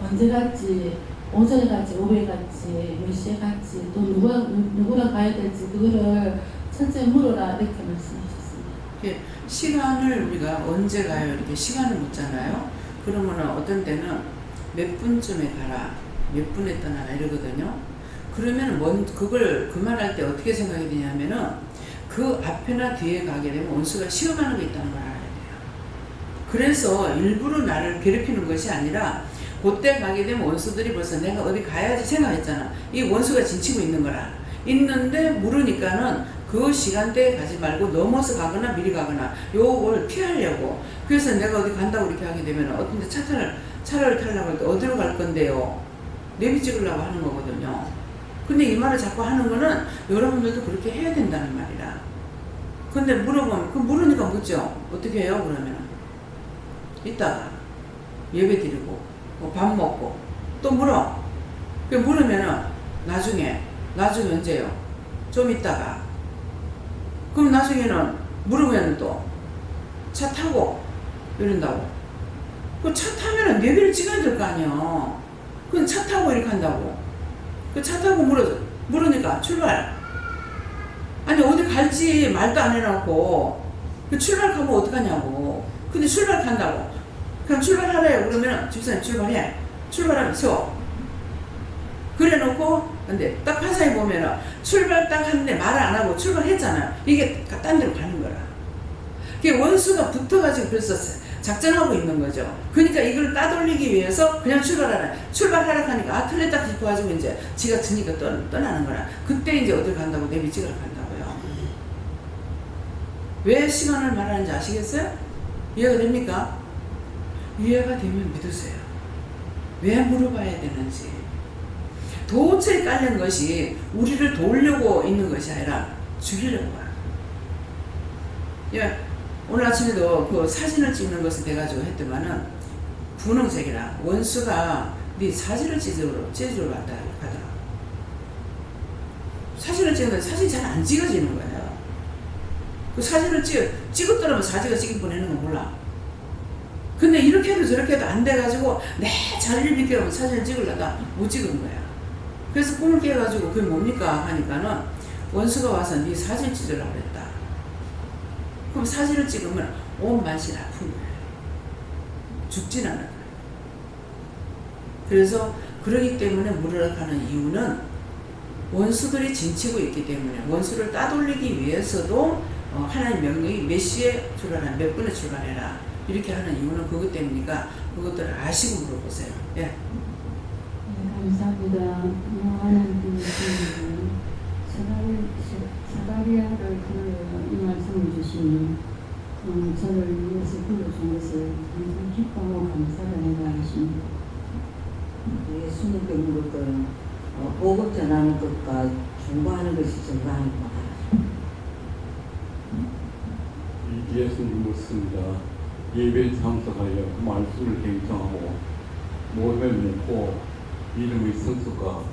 언제 갔지, 오전에 갔지, 오후에 갔지, 몇 시에 갔지, 또 누구랑 가야 될지 그거를 철저히 물어라 이렇게 말씀하셨습니다. 시간을 우리가 언제 가요 이렇게 시간을 묻잖아요. 그러면 어떤 때는 몇 분쯤에 가라, 몇 분에 떠나라 이러거든요. 그러면 그걸 그 말할 때 어떻게 생각이 되냐면은 그 앞에나 뒤에 가게 되면 원수가 시험하는 게 있다는 걸 알아야 돼요. 그래서 일부러 나를 괴롭히는 것이 아니라 그때 가게 되면 원수들이 벌써 내가 어디 가야지 생각했잖아. 이 원수가 진치고 있는 거라. 있는데 물으니까는 그 시간대에 가지 말고 넘어서 가거나 미리 가거나 요걸 피하려고. 그래서 내가 어디 간다고 이렇게 하게 되면 어떤 데 차를 타려고 할 때 어디로 갈 건데요? 내비 찍으려고 하는 거거든요. 근데 이 말을 자꾸 하는 거는 여러분들도 그렇게 해야 된다는 말이라. 근데 물어보면, 물으니까 묻죠. 어떻게 해요, 그러면? 이따가 예배 드리고, 밥 먹고, 또 물어. 물으면은, 나중에 언제요? 좀 이따가. 그럼 나중에는 물으면 또, 차 타고, 이런다고. 그 차 타면은 내비를 찍어야 될 거 아니야. 그럼 차 타고 이렇게 한다고. 그 차 타고 물으니까 출발. 아니 어디 갈지 말도 안 해놓고 그 출발 가면 어떡하냐고. 근데 출발 간다고. 그럼 출발하래요. 그러면 집사님 출발해. 출발하면 세워. 그래 놓고 근데 딱 화상에 보면은 출발 딱 하는데 말을 안 하고 출발했잖아요. 이게 딴 데로 가는 거라. 그게 원수가 붙어가지고 벌써 작전하고 있는 거죠. 그러니까 이걸 따돌리기 위해서 그냥 출발하라 하니까 틀렸다 싶어가지고 이제 지가 드니까 떠나는 거라. 그때 이제 어딜 간다고 내비 찍으러 간다고요. 왜 시간을 말하는지 아시겠어요? 이해가 됩니까? 이해가 되면 믿으세요. 왜 물어봐야 되는지. 도저히 깔린 것이 우리를 도우려고 있는 것이 아니라 죽이려고 와. 예, 오늘 아침에도 그 사진을 찍는 것을 돼가지고 했더만은 분홍색이라 원수가 네 사진을 찍으러 왔다 하더라. 사진을 찍는데 사진이 잘 안 찍어지는 거예요. 그 사진을 찍었더라면 사진을 찍을 뻔했는 건 몰라. 근데 이렇게 해도 저렇게 해도 안 돼가지고 내 자리를 비켜면 사진을 찍으려다 못 찍은 거야. 그래서 꿈을 깨가지고 그게 뭡니까 하니까는 원수가 와서 네 사진 찍으려고 그랬다. 그럼 사진을 찍으면 온 만신 아픈 거예요. 죽진 않아요. 그래서 그러기 때문에 무르락하는 이유는 원수들이 진치고 있기 때문에 원수를 따돌리기 위해서도 하나님 명령이 몇 시에 출발하라, 몇 분에 출발해라 이렇게 하는 이유는 그것 때문이니까 그것들을 아시고 물어보세요. 예. 네, 감사합니다. 하나님 사가리아를 이 말씀을 주시니 저를 위해서 불러준 것을 항상 기뻐하고 감사를 해야 하십니다. 예수님께 물었던 복음 전하는 것과 중보하는 것이 증거하는 거다. 예수님 묻습니다. 예배에 참석하여 그 말씀을 경청하고 몸에 묻고 이름의 선수가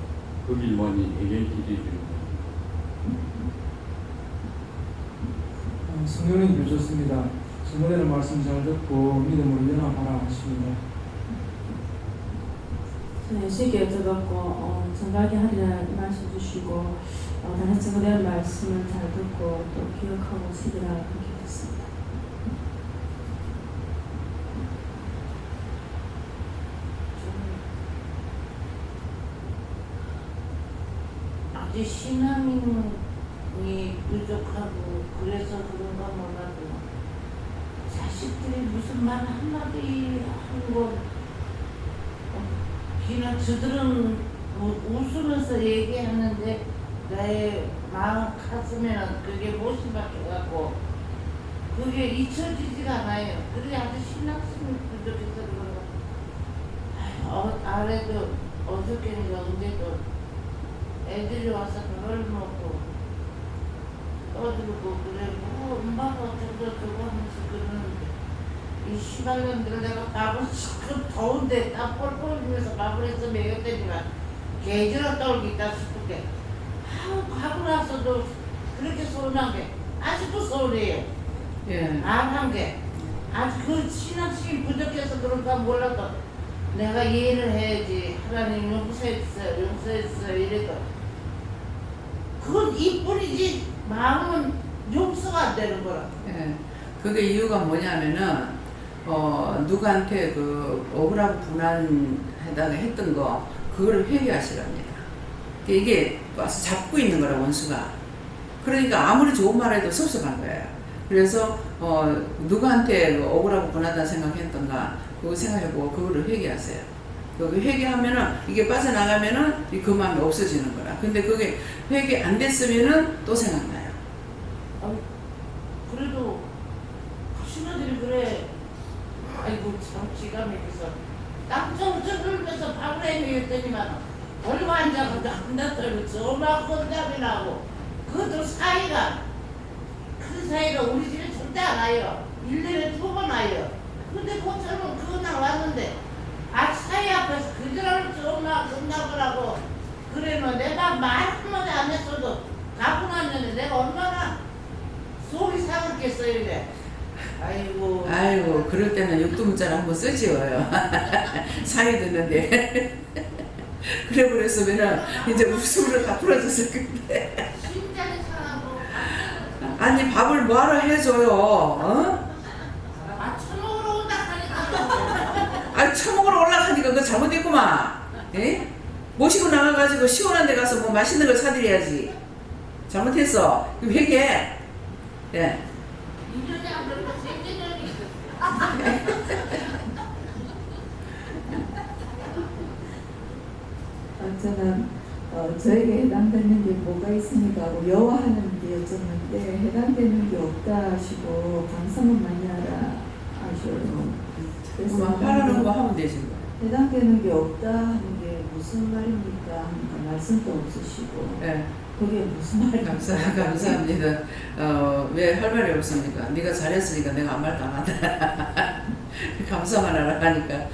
그 길만이 에게 길이리라. 성령님 주셨습니다. 전해되는 말씀 잘 듣고 믿음으로 연합하라 하십니다. 쉽게 들었고 정갈게 하리라 말씀 주시고 다른 증거되는 말씀을 잘 듣고 또 기억하고 쓰기라 그렇게 됐습니다. 아직 신앙이 부족하고 그래서 그런가 몰라도 자식들이 무슨 말 한마디 한거 그냥 저들은 웃으면서 얘기하는데 내 마음 가슴에는 그게 못이 박혀갖고 그게 잊혀지지가 않아요. 그게 아주 신앙심이 부족해서 그런가. 아래도 어저께는 언제도 애들이 와서 그걸 먹고 떠들고 그래 엄마가 어쩌고 저쩌고 하면서 그러는데 이 시발년들 내가 밥을 시큼 더운데 땀 뻘뻘 흘리면서 밥을 해서 먹였더니만 개지러 떨기다 싶은데 하고 나서도 그렇게 서운한 게 아직도 서운해요. 예. 말한 게 아직 그 신앙심이 부족해서 그런가 몰라도 내가 이해를 해야지. 하나님 용서했어 이래도 그건 이뿐이지 마음은 용서가 안 되는 거라. 예. 그게 이유가 뭐냐면은 누구한테 그 억울하고 분한하다가 했던 거 그거를 회개하시랍니다. 이게 와서 잡고 있는 거라 원수가. 그러니까 아무리 좋은 말 해도 섭섭한 거예요. 그래서 누구한테 억울하고 분하다 생각했던가 그거 생각해보고 그거를 회개하세요. 그 회개하면은 이게 빠져나가면은 그 마음이 없어지는 거라. 근데 그게 회개 안 됐으면은 또 생각나요. 그래도 신호들이 그래. 아이고 참 기가 막혀서 땅좀 뜯으면서 밥을 해먹였더니만 얼마 앉아서 한다더니 전화 건담이라고 그들 사이가 그 사이가 우리 집에 절대 안 와요. 1년에 2번 와요. 근데 그처럼 그날 왔는데 사이 앞에서 그들을 전화 건담이라고 그래는 내가 말 한마디 안 했어도 갖고 났는데 내가 얼마나 속이 상했겠어요 이래. 아이고 그럴 때는 육두문자를 한번 쓰지워요. 상이 듣는데. 그래 버렸으면은 이제 웃음으로 다 풀어졌을 건데. 심장이 상하고 아니 밥을 뭐하러 해줘요? 어? 처먹으러 온다 하니까 처먹으러 올라가니까 그거 잘못됐구만. 에? 모시고 나가가지고 시원한 데 가서 뭐 맛있는 걸 사드려야지. 잘못했어. 회개. 예. 인연이 안 그러고 생기년이 저는 저에게 해당되는 게 뭐가 있습니까 하고 여호와하는 게 여쭤봤는데 해당되는 게 없다 하시고 감사만 많이 하라 하셔요. 그래서 그만 하라는 거 하면 되지 뭐. 해당되는 게 없다 하는 게 무슨 말입니까 하니까 말씀도 없으시고 예. 그게 무슨 말입니까? 감사합니다. 왜 할 말이 없습니까? 네가 잘했으니까 내가 아무 말도 안 한다. 감사만 하라 하니까.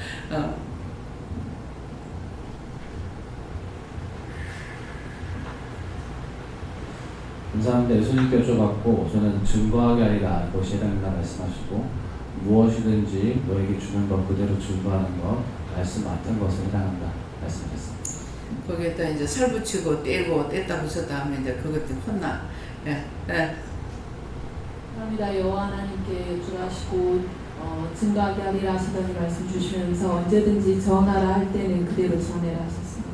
감사합니다. 예수님께 여쭤봤고 저는 증거하게 아니라 그것이 해당된다 말씀하시고 무엇이든지 너에게 주는 것 그대로 증거하는 것 말씀 맡은 것에 해당한다 말씀하셨습니다. 거기에다 이제 살 붙이고 떼고 뗐다 붙였다 하면 이제 그것도 혼나. 예. 예. 감사합니다. 여호와 하나님께 여쭈하시고 증거하게 하리라 하시더니 말씀 주시면서 언제든지 전하라 할 때는 그대로 전해라 하셨습니다.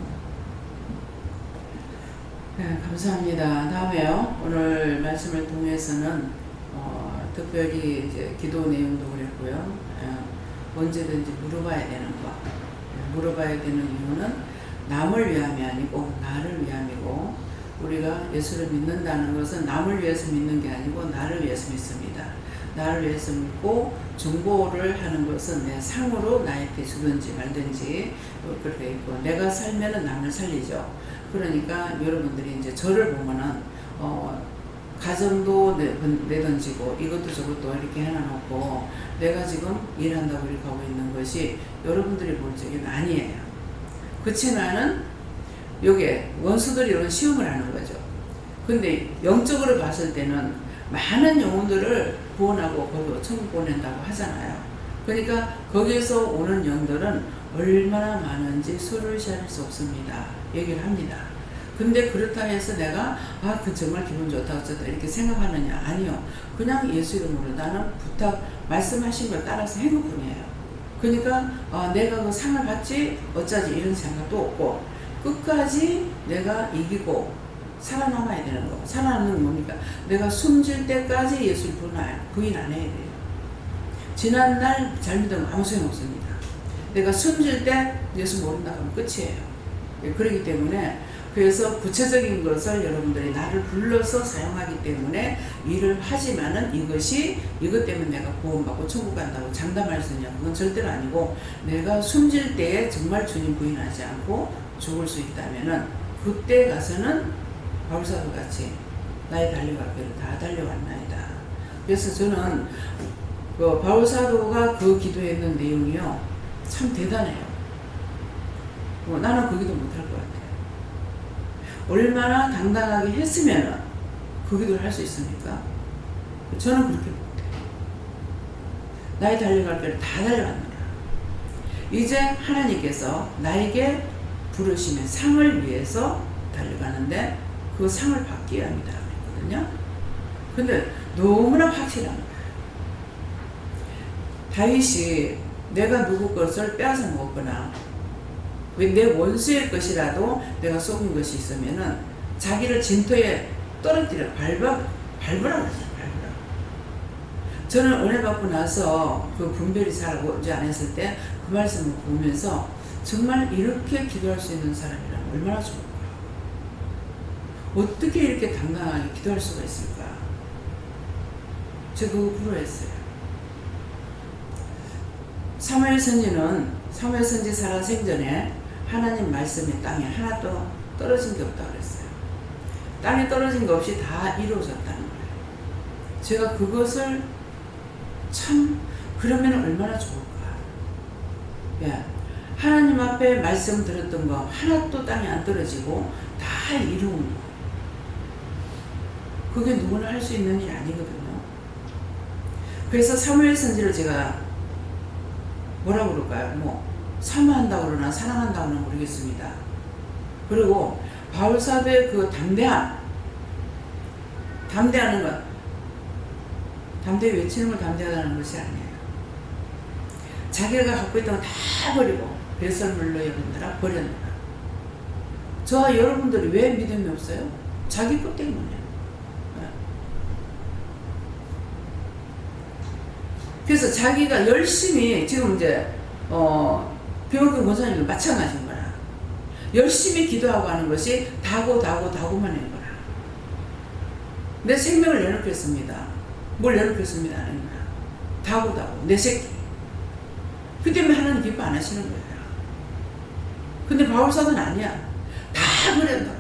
네, 감사합니다. 다음에요. 오늘 말씀을 통해서는 특별히 이제 기도 내용도 그랬고요. 언제든지 물어봐야 되는 거. 물어봐야 되는 이유는 남을 위함이 아니고 나를 위함이고 우리가 예수를 믿는다는 것은 남을 위해서 믿는 게 아니고 나를 위해서 믿습니다. 나를 위해서 믿고 중보를 하는 것은 내 상으로 나에게 주든지 말든지 그렇게 있고 내가 살면은 남을 살리죠. 그러니까 여러분들이 이제 저를 보면은 가정도 내던지고 이것도 저것도 이렇게 해놔놓고 내가 지금 일한다고 이렇게 하고 있는 것이 여러분들이 볼 적엔 아니에요. 그렇지만은 요게 원수들이 이런 시험을 하는 거죠. 근데 영적으로 봤을 때는 많은 영혼들을 구원하고 거기 천국 보낸다고 하잖아요. 그러니까 거기에서 오는 영들은 얼마나 많은지 수를 셀 수 없습니다. 얘기를 합니다. 근데 그렇다 해서 내가 그 정말 기분 좋다 어쩌다 이렇게 생각하느냐? 아니요. 그냥 예수 이름으로 나는 부탁 말씀하신 걸 따라서 행할 뿐이에요. 그러니까 내가 그 상을 받지 어쩌지 이런 생각도 없고 끝까지 내가 이기고 살아남아야 되는 거. 살아남는 건 뭡니까? 내가 숨질 때까지 예수를 부인 안 해야 돼요. 지난날 잘 믿으면 아무 소용없습니다. 내가 숨질 때 예수 모른다 하면 끝이에요. 그렇기 때문에 그래서 구체적인 것을 여러분들이 나를 불러서 사용하기 때문에 일을 하지만은 이것 때문에 내가 구원받고 천국 간다고 장담할 수 있냐? 그건 절대로 아니고 내가 숨질 때에 정말 주님 부인하지 않고 죽을 수 있다면은 그때 가서는 바울사도 같이 나의 달려갈 길을 다 달려왔나이다. 그래서 저는 그 바울사도가 그 기도했는 내용이요 참 대단해요. 나는 그 기도 못할 것 같아요. 얼마나 당당하게 했으면 그 기도를 할 수 있습니까? 저는 그렇게 못해요. 나의 달려갈 길을 다 달려왔노라. 이제 하나님께서 나에게 부르시면 상을 위해서 달려가는데 그 상을 받기 위함이다 그랬거든요. 근데 너무나 확실한 거예요. 다윗이 내가 누구 것을 빼앗아 먹었거나 내 원수의 것이라도 내가 속은 것이 있으면은 자기를 진토에 떨어뜨려 밟으라고 했어요. 저는 은혜 받고 나서 그 분별이 잘 오지 않았을 때 그 말씀을 보면서 정말 이렇게 기도할 수 있는 사람이라면 얼마나 좋을까. 어떻게 이렇게 당당하게 기도할 수가 있을까. 제가 그거 부러워했어요. 사무엘 선지 살아 생전에 하나님 말씀이 땅에 하나도 떨어진 게 없다고 그랬어요. 땅에 떨어진 거 없이 다 이루어졌다는 거예요. 제가 그것을 참 그러면 얼마나 좋을까. 예. 하나님 앞에 말씀 들었던 거 하나도 땅에 안 떨어지고 다 이루은 거. 그게 누구나 할 수 있는 일이 아니거든요. 그래서 사무엘 선지를 제가 뭐라 그럴까요? 뭐 사모한다고 그러나 사랑한다고 그러나 모르겠습니다. 그리고 바울 사도의 그 담대하는 것, 담대 외치는 걸 담대하다는 것이 아니에요. 자기가 갖고 있던 거 다 버리고 배설물로 여러분들아 버렸노라. 저와 여러분들이 왜 믿음이 없어요? 자기 것 때문이에요. 그래서 자기가 열심히 지금 이제 비옥교 권사님도 마찬가지인 거라. 열심히 기도하고 하는 것이 다고만 하는 거라. 내 생명을 내놓겠습니다. 뭘 내놓겠습니다. 하는 거야. 다고 내 새끼. 그 때문에 하나님 기뻐 안 하시는 거예요. 근데 바울사도는 아니야. 다 버렸더라.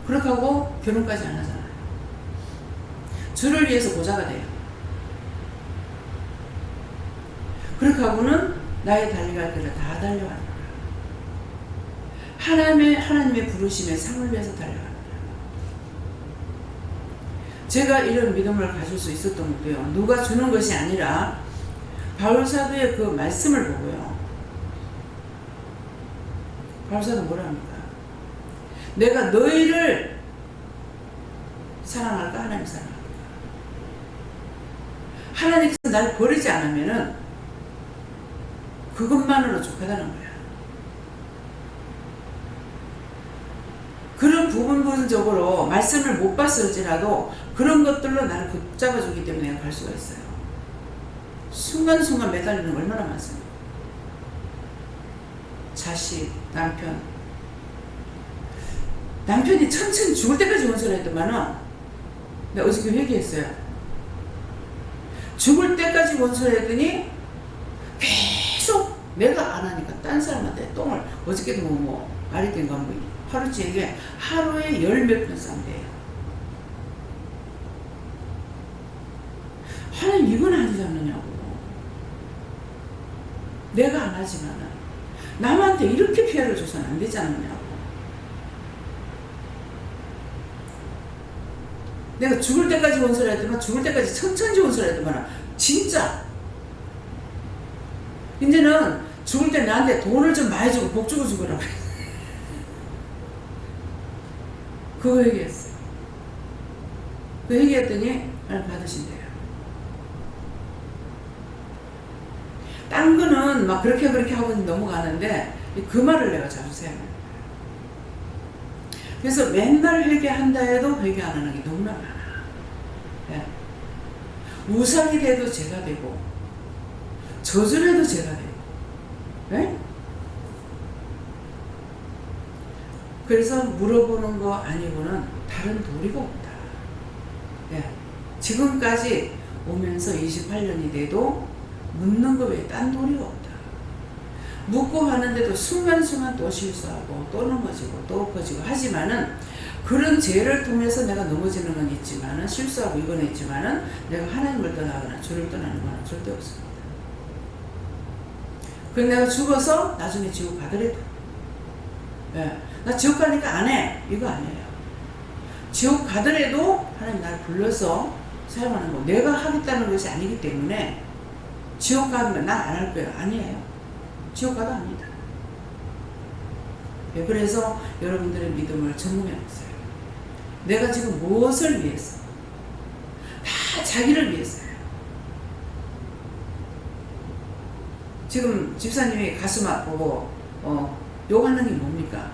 그렇게 하고 결혼까지 안 하잖아요. 주를 위해서 고자가 돼요. 그렇게 하고는 나의 달려갈 길을 다 달려가는 거야. 하나님의 부르심에 상을 위해서 달려가는 거야. 제가 이런 믿음을 가질 수 있었던 것도요. 누가 주는 것이 아니라 바울사도의 그 말씀을 보고요. 바울사도 뭐라 합니까? 내가 너희를 사랑할까? 하나님 사랑할까? 하나님께서 날 버리지 않으면은 그것만으로 족하다는 거야. 그런 부분적으로 말씀을 못 봤을지라도 그런 것들로 나를 붙잡아주기 때문에 내가 갈 수가 있어요. 순간순간 매달리는 거 얼마나 많습니까? 자식, 남편이 천천히 죽을 때까지 원수를 했더만은 내가 어저께 회개했어요. 죽을 때까지 원수를 했더니 계속 내가 안 하니까 딴 사람한테 똥을 어저께도 뭐 아리땐가 뭐 하루치게 하루에 10몇 번 싼대요. 하나님 이건 아니지 않느냐고. 내가 안 하지만은 남한테 이렇게 피해를 줘서는 안 되지 않느냐고. 내가 죽을 때까지 원수를 했더만 죽을 때까지 천천히 원수를 했더만 진짜 이제는 죽을 때 나한테 돈을 좀 많이 주고 복 주고 죽으라고 그거 얘기했어요. 그 얘기했더니 하나님 받으신대요. 딴 거는 막 그렇게 하고 넘어가는데 그 말을 내가 자주 생각해요. 그래서 맨날 회개한다 해도 회개 안 하는 게 너무나 많아. 네. 우상이 돼도 죄가 되고 저주를 해도 죄가 되고. 네? 그래서 물어보는 거 아니고는 다른 도리가 없다. 네. 지금까지 오면서 28년이 돼도 묻는 거 외에 딴 도리가 없다. 묻고 하는데도 순간순간 또 실수하고 또 넘어지고 또 엎어지고 하지만은 그런 죄를 통해서 내가 넘어지는 건 있지만은 실수하고 이건 있지만은 내가 하나님을 떠나거나 주를 떠나는 건 절대 없습니다. 그럼 내가 죽어서 나중에 지옥 가더라도 예, 나 지옥 가니까 안 해. 이거 아니에요. 지옥 가더라도 하나님 나를 불러서 사용하는 거 내가 하겠다는 것이 아니기 때문에 지옥 가면 난 안 할 거예요. 아니에요. 지옥 가도 합니다. 예, 그래서 여러분들의 믿음을 점검해 보세요. 내가 지금 무엇을 위해서? 다 자기를 위해서요. 지금 집사님이 가슴 아프고 욕하는 게 뭡니까?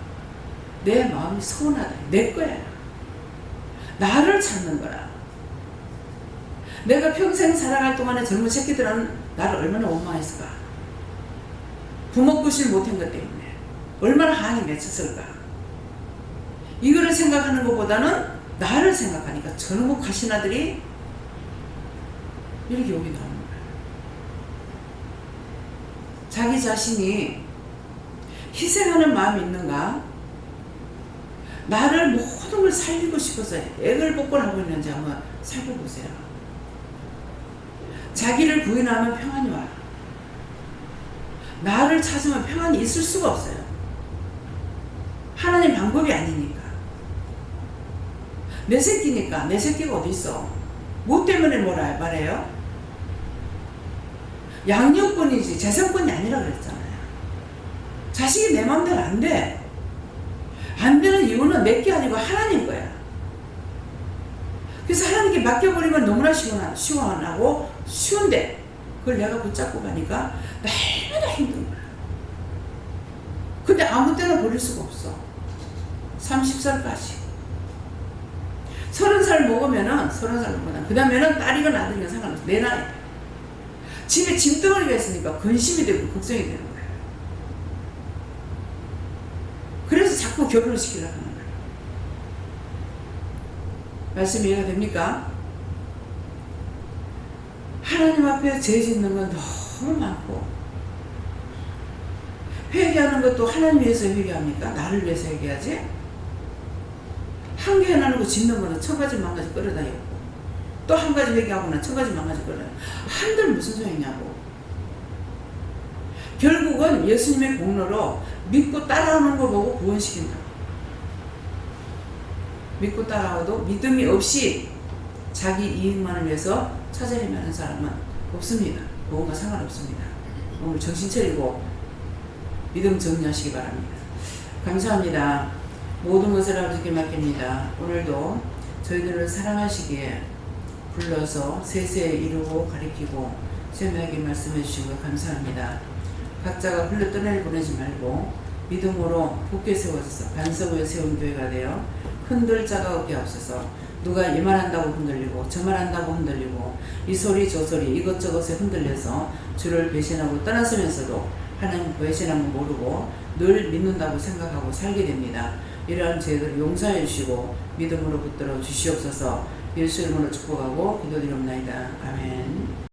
내 마음이 서운하다. 내 거야. 나를 찾는 거라. 내가 평생 살아갈 동안에 젊은 새끼들은 나를 얼마나 원망했을까? 부모 구실 못한 것 때문에 얼마나 한이 맺혔을까? 이거를 생각하는 것보다는 나를 생각하니까 저놈의 가시나들이 이렇게 욕이 나오는 거예요. 자기 자신이 희생하는 마음이 있는가? 나를 모든 걸 살리고 싶어서 액을 복권하고 있는지 한번 살펴보세요. 자기를 부인하면 평안이 와. 나를 찾으면 평안이 있을 수가 없어요. 하나님 방법이 아니니까. 내 새끼니까. 내 새끼가 어디 있어? 뭐 때문에 뭐라 말해요? 양육권이지 재산권이 아니라 그랬잖아요. 자식이 내 마음대로 안 돼. 안 되는 이유는 내게 아니고 하나님 거야. 그래서 하나님께 맡겨버리면 너무나 시원하고 쉬운데 그걸 내가 붙잡고 가니까 날마다 힘든 거야. 근데 아무 때나 버릴 수가 없어. 30살까지. 30살 먹으면은 30살 먹으면 그 다음에는 딸이건 아들이건 상관없어. 내 나이. 집에 짐덩어리가 있으니까 근심이 되고 걱정이 되는 거야. 그래서 자꾸 결혼을 시키려고 하는 거야. 말씀 이해가 됩니까? 하나님 앞에 죄 짓는 건 너무 많고 회개하는 것도 하나님 위해서 회개합니까? 나를 위해서 회개하지? 한 개 해나는 거 짓는 거는 1000가지 만가지 끌어다녔고 또 한 가지 회개하고는 1000가지 만가지 끌어다녔고 한들 무슨 소용이냐고. 결국은 예수님의 공로로 믿고 따라오는 거 보고 구원시킨다. 믿고 따라와도 믿음이 없이 자기 이익만을 위해서 찾아내면 하는 사람은 없습니다. 그것과 상관없습니다. 오늘 정신 차리고 믿음 정리하시기 바랍니다. 감사합니다. 모든 것을 아버지께 맡깁니다. 오늘도 저희들을 사랑하시기에 불러서 세세에 이루고 가리키고 세미하게 말씀해 주시고 감사합니다. 각자가 흘러 떠날 보내지 말고 믿음으로 굳게 세워져서 반석 위에 세운 교회가 되어 흔들 자가 없게 하옵소서. 누가 이말 한다고 흔들리고 저말 한다고 흔들리고 이 소리 저 소리 이것저것에 흔들려서 주를 배신하고 떠나서면서도 하나님 배신함을 모르고 늘 믿는다고 생각하고 살게 됩니다. 이러한 죄들을 용서해 주시고 믿음으로 붙들어 주시옵소서. 예수 이름으로 축복하고 기도드리옵나이다. 아멘.